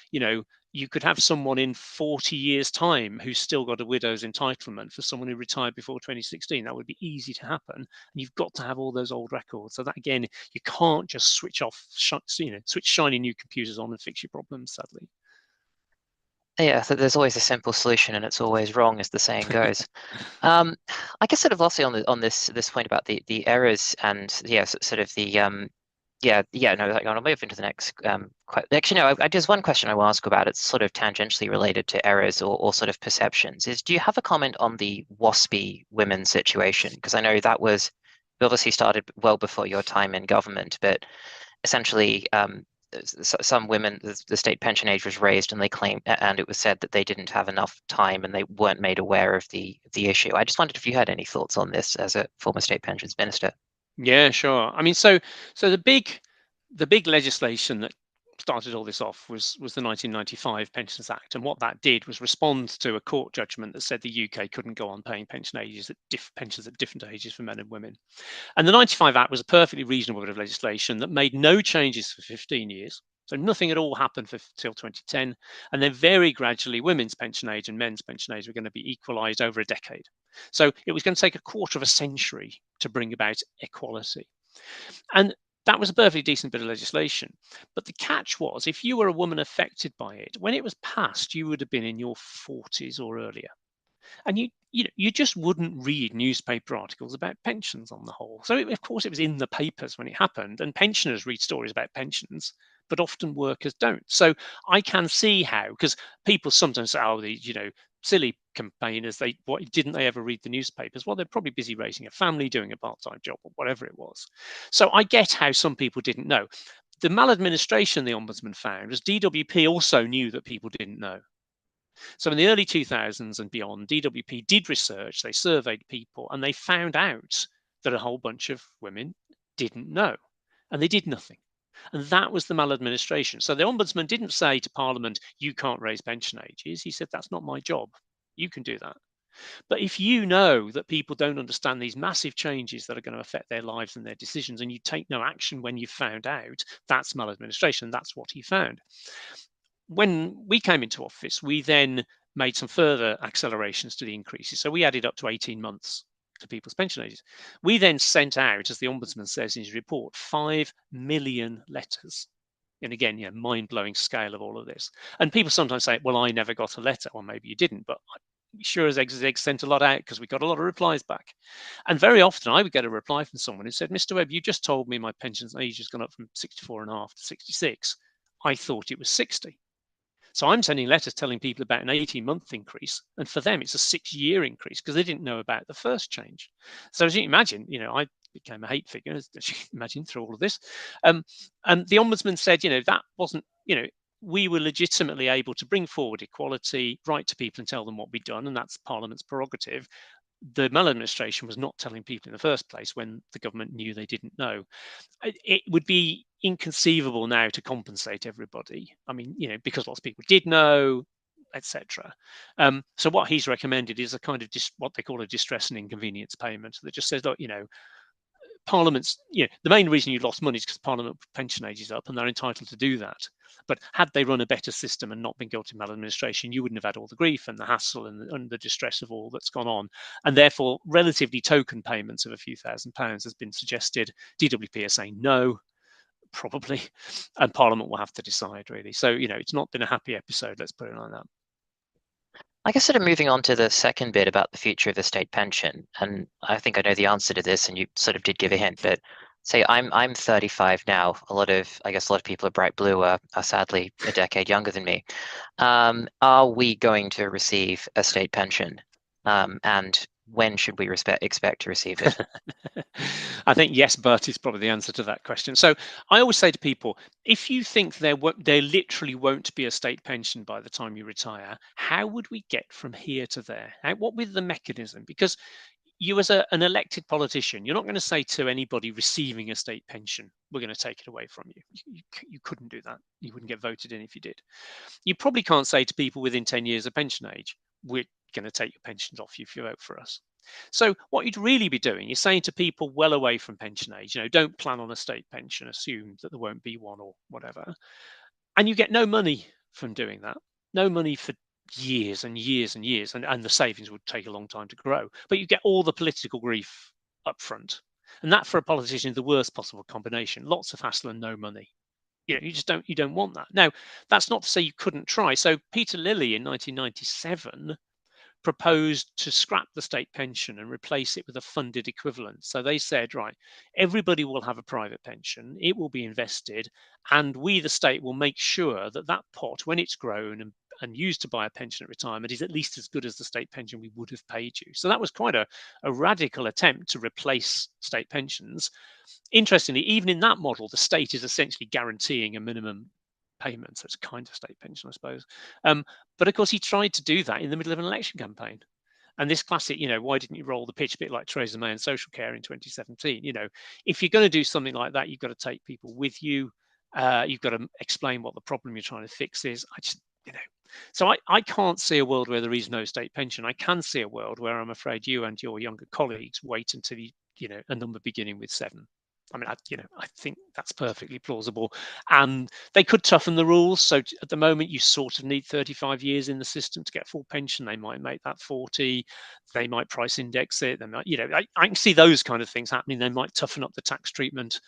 you could have someone in 40 years' time who's still got a widow's entitlement for someone who retired before 2016. That would be easy to happen. And you've got to have all those old records. So that, again, you can't just switch off, switch shiny new computers on and fix your problems, sadly. Yeah, so there's always a simple solution and it's always wrong, as the saying goes. Um, I guess sort of lastly on this point about the errors and, yeah, sort of the No, I'll move into the next. Actually, no, there's one question I will ask about. It's sort of tangentially related to errors or sort of perceptions. Do you have a comment on the Wasby women situation? Because I know that was obviously started well before your time in government, but essentially, some women, the state pension age was raised, and they claimed, and it was said that they didn't have enough time and they weren't made aware of the issue. I just wondered if you had any thoughts on this as a former state pensions minister. Yeah, sure. I mean, so the big legislation that started all this off was the 1995 Pensions Act, and what that did was respond to a court judgment that said the UK couldn't go on paying pensions at different ages for men and women. And the 95 Act was a perfectly reasonable bit of legislation that made no changes for 15 years. So nothing at all happened till 2010. And then very gradually, women's pension age and men's pension age were going to be equalized over a decade. So it was going to take a quarter of a century to bring about equality. And that was a perfectly decent bit of legislation. But the catch was, if you were a woman affected by it, when it was passed, you would have been in your 40s or earlier. And you just wouldn't read newspaper articles about pensions on the whole. So of course it was in the papers when it happened, and pensioners read stories about pensions, but often workers don't. So I can see how, because people sometimes say, oh, these silly campaigners, didn't they ever read the newspapers? Well, they're probably busy raising a family, doing a part-time job, or whatever it was. So I get how some people didn't know. The maladministration the ombudsman found was DWP also knew that people didn't know. So in the early 2000s and beyond, DWP did research, they surveyed people, and they found out that a whole bunch of women didn't know, and they did nothing. And that was the maladministration. So the Ombudsman didn't say to Parliament, you can't raise pension ages. He said, that's not my job. You can do that. But if you know that people don't understand these massive changes that are going to affect their lives and their decisions, and you take no action when you've found out, that's maladministration. That's what he found. When we came into office, we then made some further accelerations to the increases. So we added up to 18 months to people's pension ages. We then sent out, as the Ombudsman says in his report, 5 million letters. And again, mind-blowing scale of all of this. And people sometimes say, well, I never got a letter. Well, maybe you didn't, but sure as eggs sent a lot out because we got a lot of replies back. And very often I would get a reply from someone who said, Mr. Webb, you just told me my pension age has gone up from 64 and a half to 66. I thought it was 60. So I'm sending letters telling people about an 18-month increase, and for them it's a 6-year increase because they didn't know about the first change. So as you can imagine, I became a hate figure, as you can imagine, through all of this. And the Ombudsman said, that wasn't, we were legitimately able to bring forward equality, write to people and tell them what we'd done, and that's Parliament's prerogative. The maladministration was not telling people in the first place when the government knew they didn't know. It would be inconceivable now to compensate everybody. I mean, because lots of people did know, etc. So what he's recommended is a kind of what they call a distress and inconvenience payment that just says, look, Parliament's, the main reason you lost money is because Parliament pension age is up and they're entitled to do that. But had they run a better system and not been guilty of maladministration, you wouldn't have had all the grief and the hassle and the distress of all that's gone on. And therefore, relatively token payments of a few £1,000s has been suggested. DWP are saying no, probably, and Parliament will have to decide, really. So, it's not been a happy episode, let's put it like that. I guess sort of moving on to the second bit about the future of the state pension, and I think I know the answer to this, and you sort of did give a hint, but say I'm 35 now. I guess a lot of people at Bright Blue are sadly a decade younger than me. Are we going to receive a state pension? And when should we expect to receive it? I think yes, but is probably the answer to that question. So I always say to people, if you think there literally won't be a state pension by the time you retire, how would we get from here to there? What would the mechanism? Because you as an elected politician, you're not going to say to anybody receiving a state pension, we're going to take it away from you. You couldn't do that. You wouldn't get voted in if you did. You probably can't say to people within 10 years of pension age, we're going to take your pensions off you if you vote for us. So what you'd really be doing is saying to people well away from pension age, don't plan on a state pension, assume that there won't be one or whatever. And you get no money from doing that, no money for years and years and years, and the savings would take a long time to grow. But you get all the political grief up front. And that for a politician is the worst possible combination. Lots of hassle and no money. You don't want that. Now, that's not to say you couldn't try. So Peter Lilly in 1997 proposed to scrap the state pension and replace it with a funded equivalent. So they said, right, everybody will have a private pension, it will be invested, and we, the state, will make sure that that pot, when it's grown and used to buy a pension at retirement, is at least as good as the state pension we would have paid you. So that was quite a radical attempt to replace state pensions. Interestingly, even in that model, the state is essentially guaranteeing a minimum payment. So it's a kind of state pension, I suppose. But of course, he tried to do that in the middle of an election campaign. And this classic, why didn't you roll the pitch, a bit like Theresa May and social care in 2017? If you're going to do something like that, you've got to take people with you. You've got to explain what the problem you're trying to fix is. So I can't see a world where there is no state pension. I can see a world where I'm afraid you and your younger colleagues wait until a number beginning with 7. I mean, I think that's perfectly plausible, and they could toughen the rules. So at the moment, you sort of need 35 years in the system to get full pension. They might make that 40. They might price index it. They might, I can see those kind of things happening. They might toughen up the tax treatment,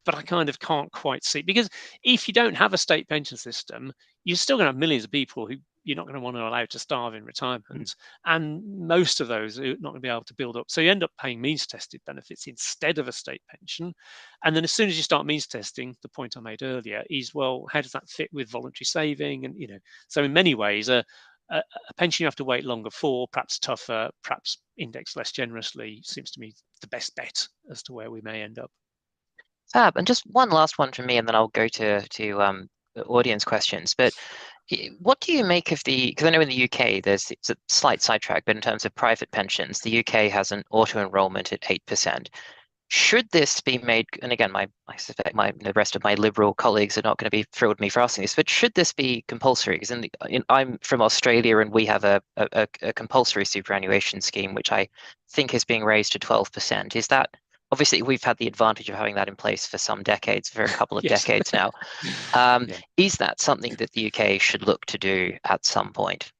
but I kind of can't quite see, because if you don't have a state pension system, you're still going to have millions of people who you're not going to want to allow to starve in retirement, and most of those are not going to be able to build up. So you end up paying means tested benefits instead of a state pension. And then as soon as you start means testing, the point I made earlier is, well, how does that fit with voluntary saving? And so in many ways, a pension you have to wait longer for, perhaps tougher, perhaps indexed less generously, seems to me the best bet as to where we may end up. Fab. And just one last one from me, and then I'll go to the audience questions. But what do you make of because I know in the UK it's a slight sidetrack, but in terms of private pensions, the UK has an auto enrolment at 8%. Should this be made, and again, I suspect the rest of my liberal colleagues are not going to be thrilled with me for asking this, but should this be compulsory? Because I'm from Australia, and we have a compulsory superannuation scheme, which I think is being raised to 12%. Is that, obviously we've had the advantage of having that in place for some decades, for a couple of Yes. decades now. Yeah. Is that something that the UK should look to do at some point?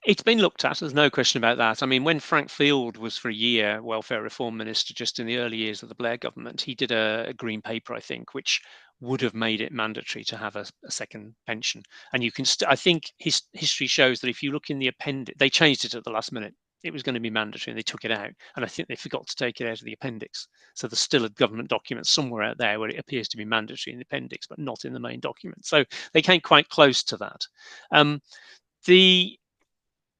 It's been looked at, there's no question about that. I mean, when Frank Field was for a year welfare reform minister, just in the early years of the Blair government, he did a green paper, I think, which would have made it mandatory to have a second pension. And you can, I think history shows that if you look in the appendix, they changed it at the last minute. It was going to be mandatory and they took it out. And I think they forgot to take it out of the appendix. So there's still a government document somewhere out there where it appears to be mandatory in the appendix, but not in the main document. So they came quite close to that.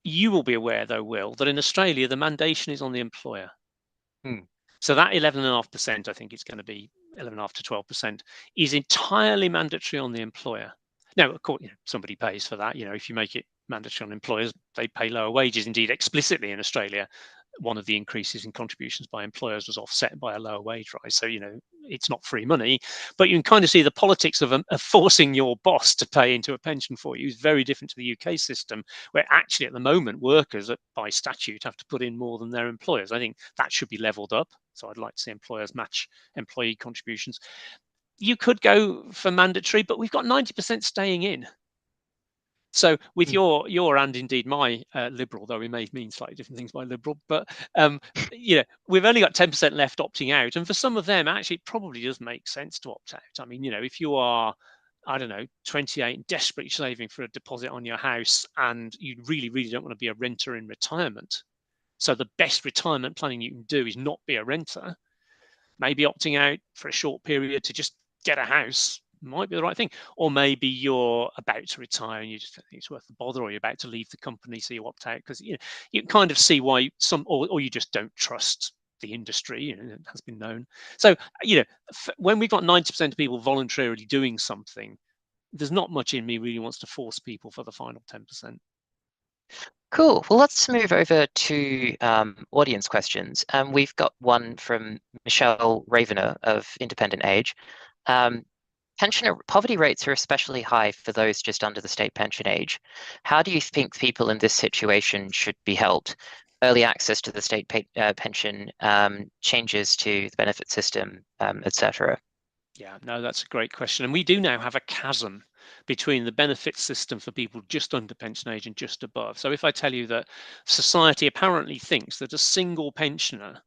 You will be aware, though, Will, that in Australia, the mandation is on the employer. So that 11.5%, I think it's going to be 11.5 to 12%, is entirely mandatory on the employer. Now, of course, somebody pays for that. If you make it mandatory on employers, they pay lower wages. Indeed, explicitly in Australia, one of the increases in contributions by employers was offset by a lower wage rise. So, it's not free money, but you can kind of see the politics of forcing your boss to pay into a pension for you is very different to the UK system, where actually at the moment workers by statute have to put in more than their employers. I think that should be leveled up. So I'd like to see employers match employee contributions. You could go for mandatory, but we've got 90% staying in. So with your and indeed my liberal, though we may mean slightly different things by liberal, but we've only got 10% left opting out, and for some of them, actually, it probably does make sense to opt out. I mean, if you are, I don't know, 28 and desperately saving for a deposit on your house, and you really, really don't want to be a renter in retirement, so the best retirement planning you can do is not be a renter. Maybe opting out for a short period to just get a house might be the right thing. Or maybe you're about to retire and you just don't think it's worth the bother, or you're about to leave the company, so you opt out because you can kind of see why or you just don't trust the industry. It has been known. So when we've got 90% of people voluntarily doing something, there's not much in me really wants to force people for the final 10%. Cool. Well, let's move over to audience questions. We've got one from Michelle Ravener of Independent Age. Pensioner poverty rates are especially high for those just under the state pension age. How do you think people in this situation should be helped? Early access to the state pension, changes to the benefit system, etc. Yeah, no, that's a great question. And we do now have a chasm between the benefit system for people just under pension age and just above. So if I tell you that society apparently thinks that a single pensioner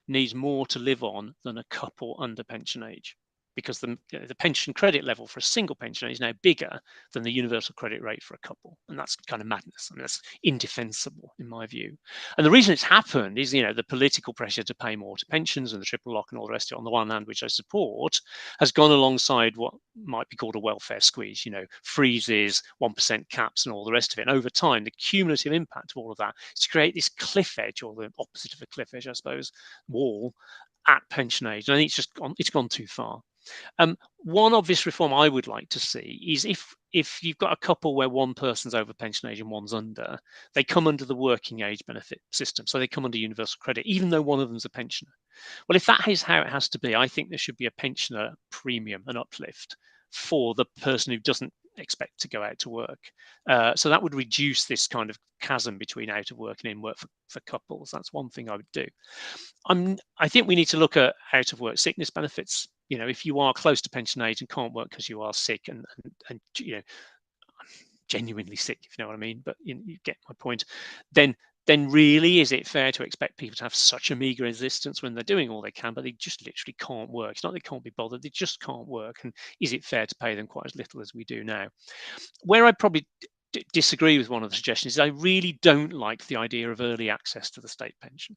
needs more to live on than a couple under pension age, because the pension credit level for a single pensioner is now bigger than the universal credit rate for a couple. And that's kind of madness. I mean, that's indefensible in my view. And the reason it's happened is, the political pressure to pay more to pensions and the triple lock and all the rest of it on the one hand, which I support, has gone alongside what might be called a welfare squeeze, freezes, 1% caps and all the rest of it. And over time, the cumulative impact of all of that is to create this cliff edge, or the opposite of a cliff edge, I suppose, wall at pension age. And I think it's gone too far. One obvious reform I would like to see is if you've got a couple where one person's over pension age and one's under, they come under the working age benefit system. So they come under universal credit, even though one of them's a pensioner. Well, if that is how it has to be, I think there should be a pensioner premium, an uplift for the person who doesn't expect to go out to work. So that would reduce this kind of chasm between out of work and in work for couples. That's one thing I would do. I think we need to look at out of work sickness benefits. If you are close to pension age and can't work because you are sick and genuinely sick, if you know what I mean, but you get my point, then really is it fair to expect people to have such a meager existence when they're doing all they can, but they just literally can't work? It's not they can't be bothered, they just can't work. And is it fair to pay them quite as little as we do now? Where I probably disagree with one of the suggestions is I really don't like the idea of early access to the state pension,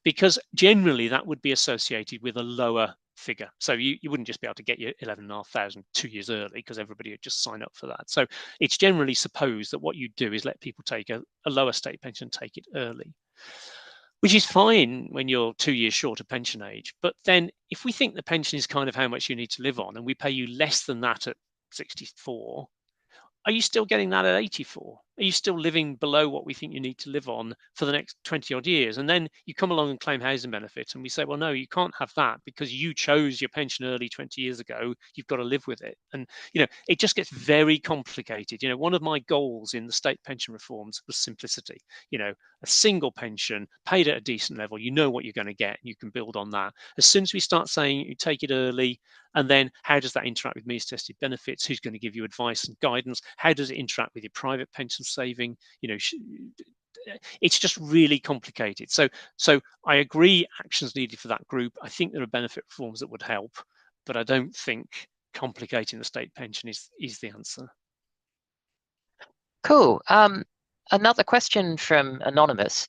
because generally that would be associated with a lower figure. So you wouldn't just be able to get your 11,500 2 years early because everybody would just sign up for that. So it's generally supposed that what you do is let people take a lower state pension, take it early, which is fine when you're 2 years short of pension age. But then if we think the pension is kind of how much you need to live on, and we pay you less than that at 64, are you still getting that at 84? Are you still living below what we think you need to live on for the next 20 odd years? And then you come along and claim housing benefit, and we say, well, no, you can't have that because you chose your pension early 20 years ago. You've got to live with it. And, it just gets very complicated. One of my goals in the state pension reforms was simplicity. A single pension paid at a decent level, you know what you're going to get, and you can build on that. As soon as we start saying you take it early, and then how does that interact with means tested benefits? Who's going to give you advice and guidance? How does it interact with your private pension saving? It's just really complicated. So I agree, actions needed for that group. I think there are benefit reforms that would help, but I don't think complicating the state pension is the answer. Cool. Another question from Anonymous.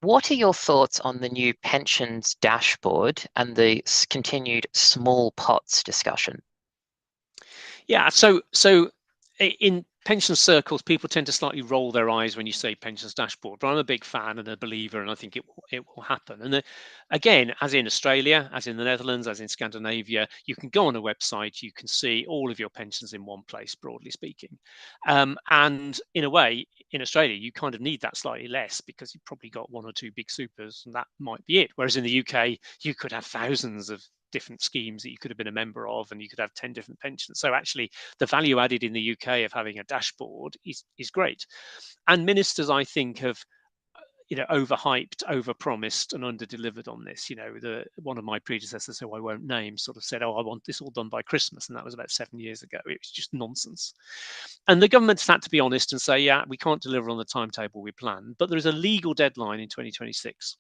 What are your thoughts on the new pensions dashboard and the continued small pots discussion? Yeah, so in pension circles, people tend to slightly roll their eyes when you say pensions dashboard, but I'm a big fan and a believer, and I think it will happen. And again, as in Australia, as in the Netherlands, as in Scandinavia, you can go on a website, you can see all of your pensions in one place, broadly speaking. And in a way, in Australia, you kind of need that slightly less because you've probably got one or two big supers, and that might be it. Whereas in the UK, you could have thousands of different schemes that you could have been a member of, and you could have 10 different pensions. So actually the value added in the UK of having a dashboard is great. And ministers, I think, have overhyped, overpromised, and underdelivered on this. One of my predecessors, who I won't name, sort of said, "Oh, I want this all done by Christmas," and that was about 7 years ago. It was just nonsense. And the government's had to be honest and say, "Yeah, we can't deliver on the timetable we planned," but there is a legal deadline in 2026.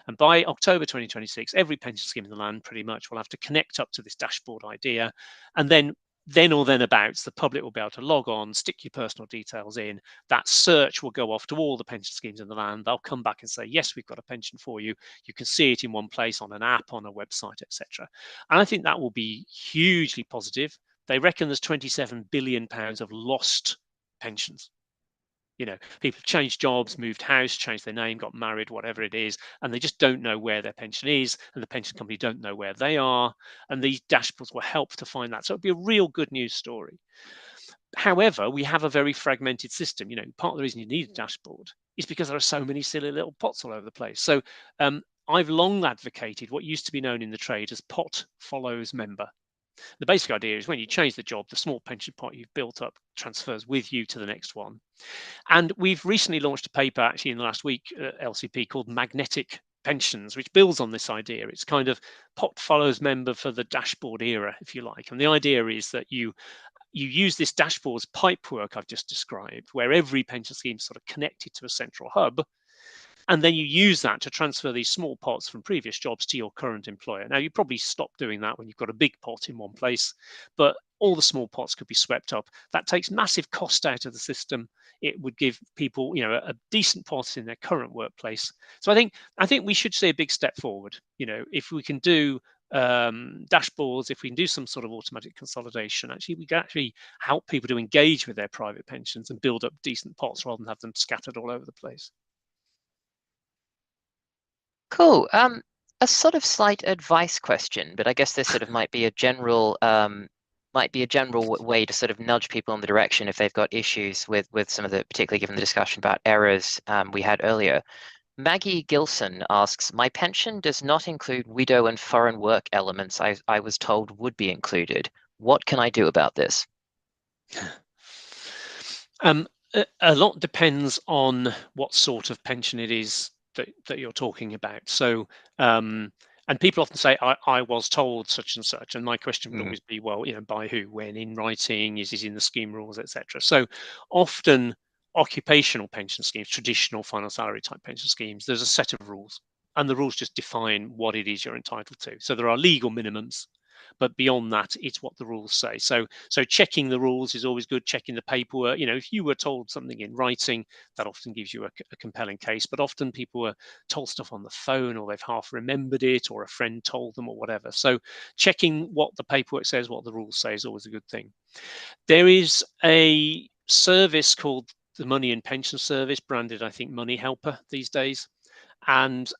And by October 2026, every pension scheme in the land pretty much will have to connect up to this dashboard idea. And then or thereabouts, the public will be able to log on, stick your personal details in. That search will go off to all the pension schemes in the land. They'll come back and say, yes, we've got a pension for you. You can see it in one place, on an app, on a website, etc. And I think that will be hugely positive. They reckon there's £27 billion of lost pensions. People changed jobs, moved house, changed their name, got married, whatever it is, and they just don't know where their pension is, and the pension company don't know where they are, and these dashboards will help to find that. So it'll be a real good news story. However, we have a very fragmented system. Part of the reason you need a dashboard is because there are so many silly little pots all over the place. So I've long advocated what used to be known in the trade as pot follows member. The basic idea is when you change the job, the small pension pot you've built up transfers with you to the next one. And we've recently launched a paper, actually in the last week, LCP, called Magnetic Pensions, which builds on this idea. It's kind of pot follows member for the dashboard era, if you like. And the idea is that you use this dashboard's pipe work I've just described, where every pension scheme is sort of connected to a central hub. And then you use that to transfer these small pots from previous jobs to your current employer. Now, you probably stop doing that when you've got a big pot in one place, but all the small pots could be swept up. That takes massive cost out of the system. It would give people, a decent pot in their current workplace. So I think we should see a big step forward. If we can do dashboards, if we can do some sort of automatic consolidation, actually we can actually help people to engage with their private pensions and build up decent pots rather than have them scattered all over the place. Cool. A sort of slight advice question, but I guess this sort of might be a general way to sort of nudge people in the direction if they've got issues with some of the, particularly given the discussion about errors we had earlier. Maggie Gilson asks, my pension does not include widow and foreign work elements I was told would be included. What can I do about this? A lot depends on what sort of pension it is that you're talking about. So, and people often say, I was told such and such. And my question would always be, well, by who, when, in writing, is it in the scheme rules, etc. So often occupational pension schemes, traditional final salary type pension schemes, there's a set of rules. And the rules just define what it is you're entitled to. So there are legal minimums, but beyond that, it's what the rules say. So checking the rules is always good. Checking the paperwork. If you were told something in writing, that often gives you a compelling case. But often people were told stuff on the phone, or they've half remembered it, or a friend told them, or whatever. So checking what the paperwork says, what the rules say, is always a good thing. There is a service called the Money and Pension Service, branded, I think, Money Helper these days. And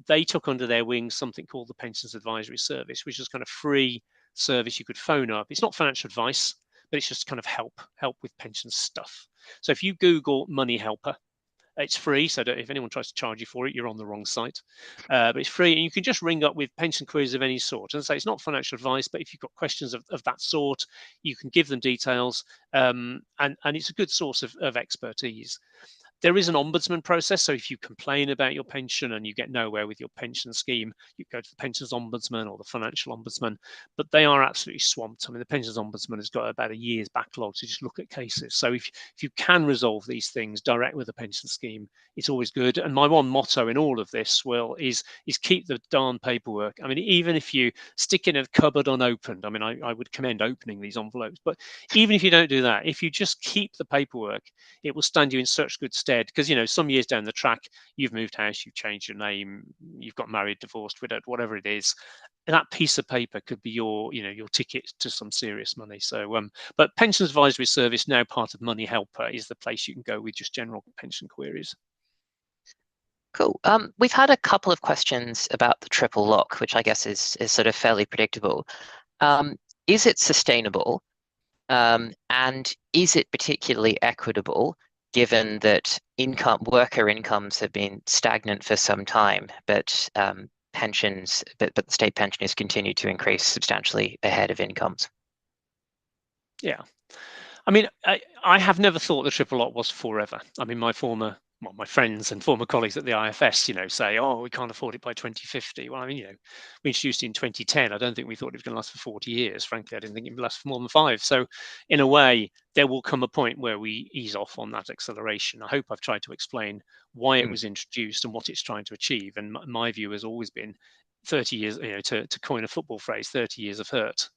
they took under their wings something called the Pensions Advisory Service, which is kind of free service you could phone up. It's not financial advice, but it's just kind of help with pension stuff. So if you Google Money Helper, it's free. So if anyone tries to charge you for it, you're on the wrong site. But it's free, and you can just ring up with pension queries of any sort. And say it's not financial advice, but if you've got questions of that sort, you can give them details, and it's a good source of expertise. There is an ombudsman process. So if you complain about your pension and you get nowhere with your pension scheme, you go to the pensions ombudsman or the financial ombudsman, but they are absolutely swamped. I mean, the pensions ombudsman has got about a year's backlog to just look at cases. So if you can resolve these things direct with the pension scheme, it's always good. And my one motto in all of this, Will, is keep the darn paperwork. I mean, even if you stick in a cupboard unopened, I mean, I would commend opening these envelopes, but even if you don't do that, if you just keep the paperwork, it will stand you in such good stead, because some years down the track, you've moved house, you've changed your name, you've got married, divorced, widowed, whatever it is. That piece of paper could be your ticket to some serious money. So but Pensions Advisory Service, now part of Money Helper, is the place you can go with just general pension queries. Cool. We've had a couple of questions about the triple lock, which I guess is sort of fairly predictable. Is it sustainable? And is it particularly equitable, given that worker incomes have been stagnant for some time, but the state pension has continued to increase substantially ahead of incomes? Yeah. I mean, I have never thought the triple lock was forever. I mean, my friends and former colleagues at the IFS, say, oh, we can't afford it by 2050. Well, I mean, we introduced it in 2010. I don't think we thought it was going to last for 40 years. Frankly, I didn't think it would last for more than 5. So in a way, there will come a point where we ease off on that acceleration. I hope I've tried to explain why it was introduced and what it's trying to achieve. And my view has always been 30 years, to coin a football phrase, 30 years of hurt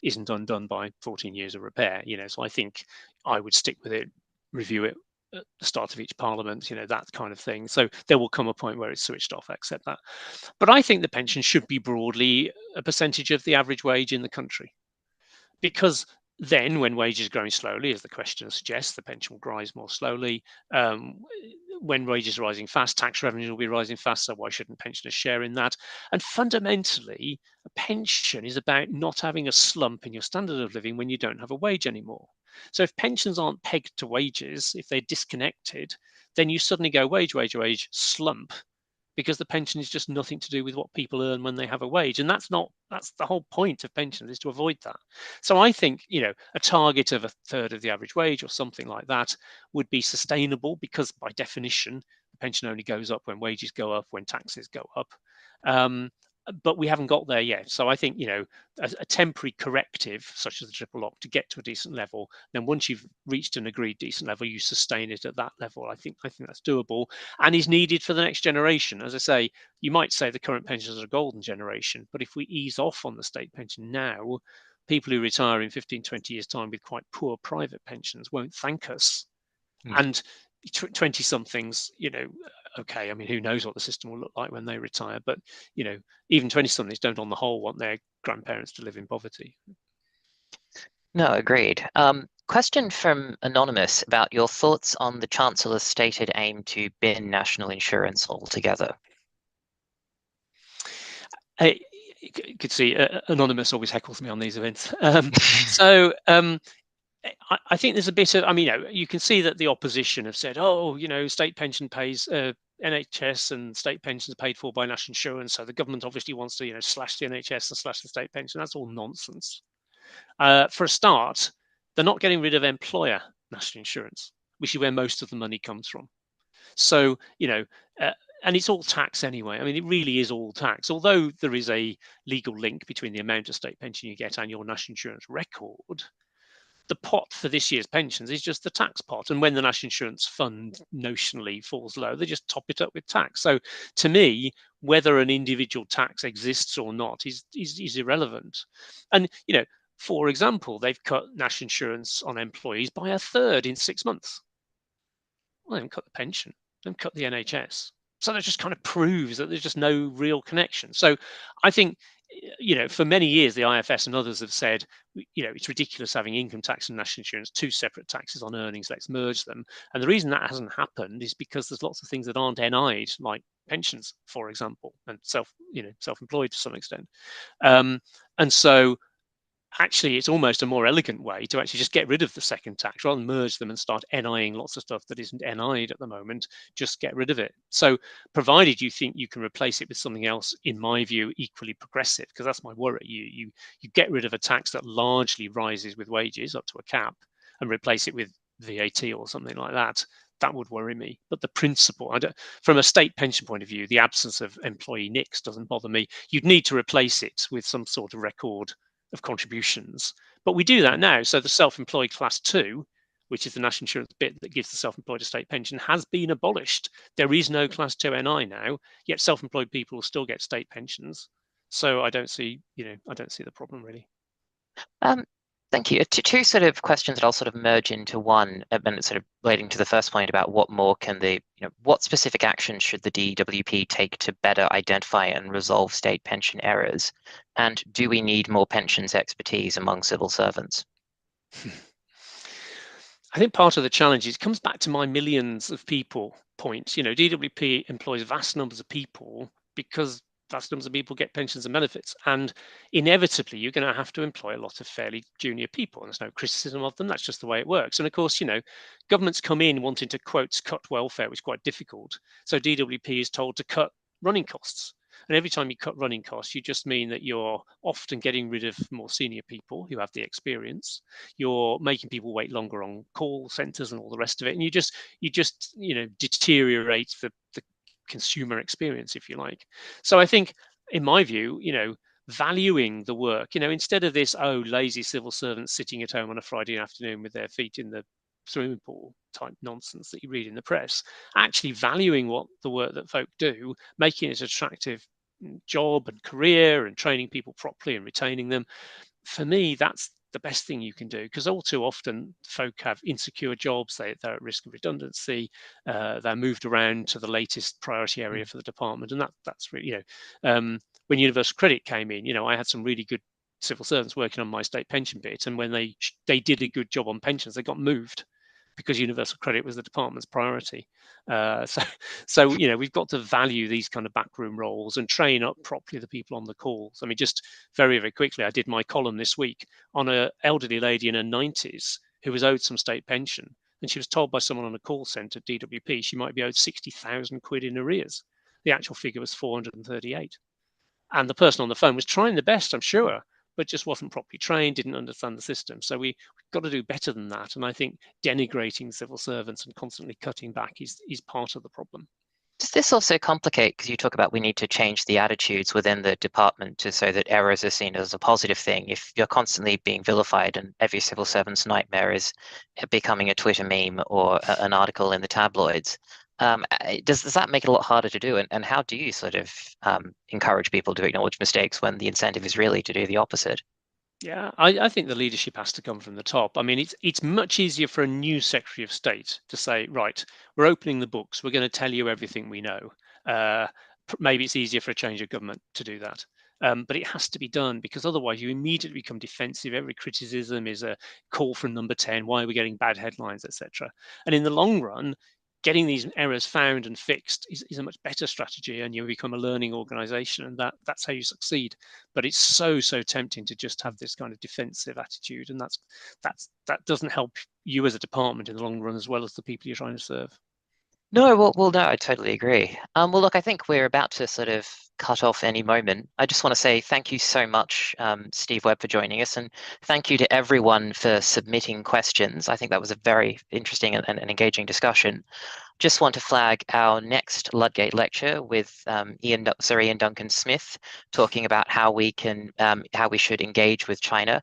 isn't undone by 14 years of repair. So I think I would stick with it, review it at the start of each parliament, that kind of thing. So there will come a point where it's switched off, I accept that. But I think the pension should be broadly a percentage of the average wage in the country, because then when wages are growing slowly, as the question suggests, the pension will rise more slowly. When wages are rising fast, tax revenue will be rising fast, so why shouldn't pensioners share in that? And fundamentally, a pension is about not having a slump in your standard of living when you don't have a wage anymore. So if pensions aren't pegged to wages, if they're disconnected, then you suddenly go wage, slump, because the pension is just nothing to do with what people earn when they have a wage. And that's the whole point of pensions, is to avoid that. So I think, a target of a third of the average wage or something like that would be sustainable, because by definition, the pension only goes up when wages go up, when taxes go up. but we haven't got there yet. So I think, a temporary corrective such as the triple lock to get to a decent level, then once you've reached an agreed decent level, you sustain it at that level. I think that's doable and is needed for the next generation. As I say, you might say the current pensions are a golden generation, but if we ease off on the state pension now, people who retire in 15, 20 years time with quite poor private pensions won't thank us. And 20 somethings, okay, I mean, who knows what the system will look like when they retire, but even 20 somethings don't on the whole want their grandparents to live in poverty. No, agreed. Question from Anonymous about your thoughts on the Chancellor's stated aim to bin national insurance altogether. You could see Anonymous always heckles me on these events. I think there's a bit of, you can see that the opposition have said, state pension pays NHS and state pensions are paid for by national insurance. So the government obviously wants to, slash the NHS and slash the state pension. That's all nonsense. For a start, they're not getting rid of employer national insurance, which is where most of the money comes from. So, and it's all tax anyway. I mean, it really is all tax, although there is a legal link between the amount of state pension you get and your national insurance record. The pot for this year's pensions is just the tax pot. And when the national insurance fund notionally falls low, they just top it up with tax. So to me, whether an individual tax exists or not is irrelevant. And, for example, they've cut national insurance on employees by a third in 6 months. Well, they haven't cut the pension, they haven't cut the NHS. So that just kind of proves that there's just no real connection. So I think, for many years, the IFS and others have said, it's ridiculous having income tax and national insurance, two separate taxes on earnings, let's merge them. And the reason that hasn't happened is because there's lots of things that aren't NI'd, like pensions, for example, and self-employed to some extent. And so actually it's almost a more elegant way to actually just get rid of the second tax rather than merge them and start NIing lots of stuff that isn't NI'd at the moment. Just get rid of it. So provided you think you can replace it with something else, in my view, equally progressive, because that's my worry. You get rid of a tax that largely rises with wages up to a cap and replace it with VAT or something like that. That would worry me. But the principle, from a state pension point of view, the absence of employee NICs doesn't bother me. You'd need to replace it with some sort of record of contributions. But we do that now. So the self-employed class 2, which is the national insurance bit that gives the self-employed a state pension, has been abolished. There is no class 2 NI now, yet self-employed people will still get state pensions. So I don't see the problem really. Thank you. Two sort of questions that I'll sort of merge into one, and sort of relating to the first point about what more can what specific actions should the DWP take to better identify and resolve state pension errors? And do we need more pensions expertise among civil servants? I think part of the challenge is it comes back to my millions of people points. DWP employs vast numbers of people because vast numbers of people get pensions and benefits. And inevitably, you're going to have to employ a lot of fairly junior people. And there's no criticism of them. That's just the way it works. And of course, governments come in wanting to, quote, cut welfare, which is quite difficult. So DWP is told to cut running costs. And every time you cut running costs, you just mean that you're often getting rid of more senior people who have the experience. You're making people wait longer on call centers and all the rest of it. And you just deteriorate the consumer experience, if you like. So I think, in my view, valuing the work, instead of this, lazy civil servants sitting at home on a Friday afternoon with their feet in the swimming pool type nonsense that you read in the press, actually valuing what the work that folk do, making it an attractive job and career and training people properly and retaining them. For me, that's the best thing you can do, because all too often folk have insecure jobs, they're at risk of redundancy, they're moved around to the latest priority area for the department, and that's really, when Universal Credit came in, I had some really good civil servants working on my state pension bit, and when they did a good job on pensions, they got moved because Universal Credit was the department's priority. So we've got to value these kind of backroom roles and train up properly the people on the calls. I mean, just very, very quickly, I did my column this week on an elderly lady in her 90s who was owed some state pension, and she was told by someone on a call centre at DWP she might be owed 60,000 quid in arrears. The actual figure was 438. And the person on the phone was trying the best, I'm sure, but just wasn't properly trained, didn't understand the system. So we've got to do better than that. And I think denigrating civil servants and constantly cutting back is part of the problem. Does this also complicate, because you talk about we need to change the attitudes within the department so that errors are seen as a positive thing? If you're constantly being vilified and every civil servant's nightmare is becoming a Twitter meme or an article in the tabloids, does that make it a lot harder to do? And how do you sort of encourage people to acknowledge mistakes when the incentive is really to do the opposite? Yeah, I think the leadership has to come from the top. I mean, it's much easier for a new Secretary of State to say, right, we're opening the books, we're going to tell you everything we know. Uh, Maybe it's easier for a change of government to do that. But it has to be done, because otherwise you immediately become defensive. Every criticism is a call from number 10. Why are we getting bad headlines, etc.? And in the long run, getting these errors found and fixed is a much better strategy, and you become a learning organization, and that's how you succeed. But it's so tempting to just have this kind of defensive attitude, and that doesn't help you as a department in the long run, as well as the people you're trying to serve. No, no, I totally agree. Well, look, I think we're about to sort of cut off any moment. I just want to say thank you so much, Steve Webb, for joining us, and thank you to everyone for submitting questions. I think that was a very interesting and engaging discussion. Just want to flag our next Ludgate lecture with Sir Ian Duncan Smith, talking about how we should engage with China,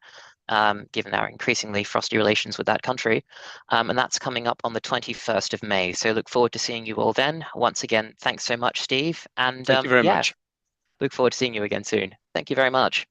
given our increasingly frosty relations with that country. And that's coming up on the 21st of May. So look forward to seeing you all then. Once again, thanks so much, Steve. And Thank you very yeah, much. look forward to seeing you again soon. Thank you very much.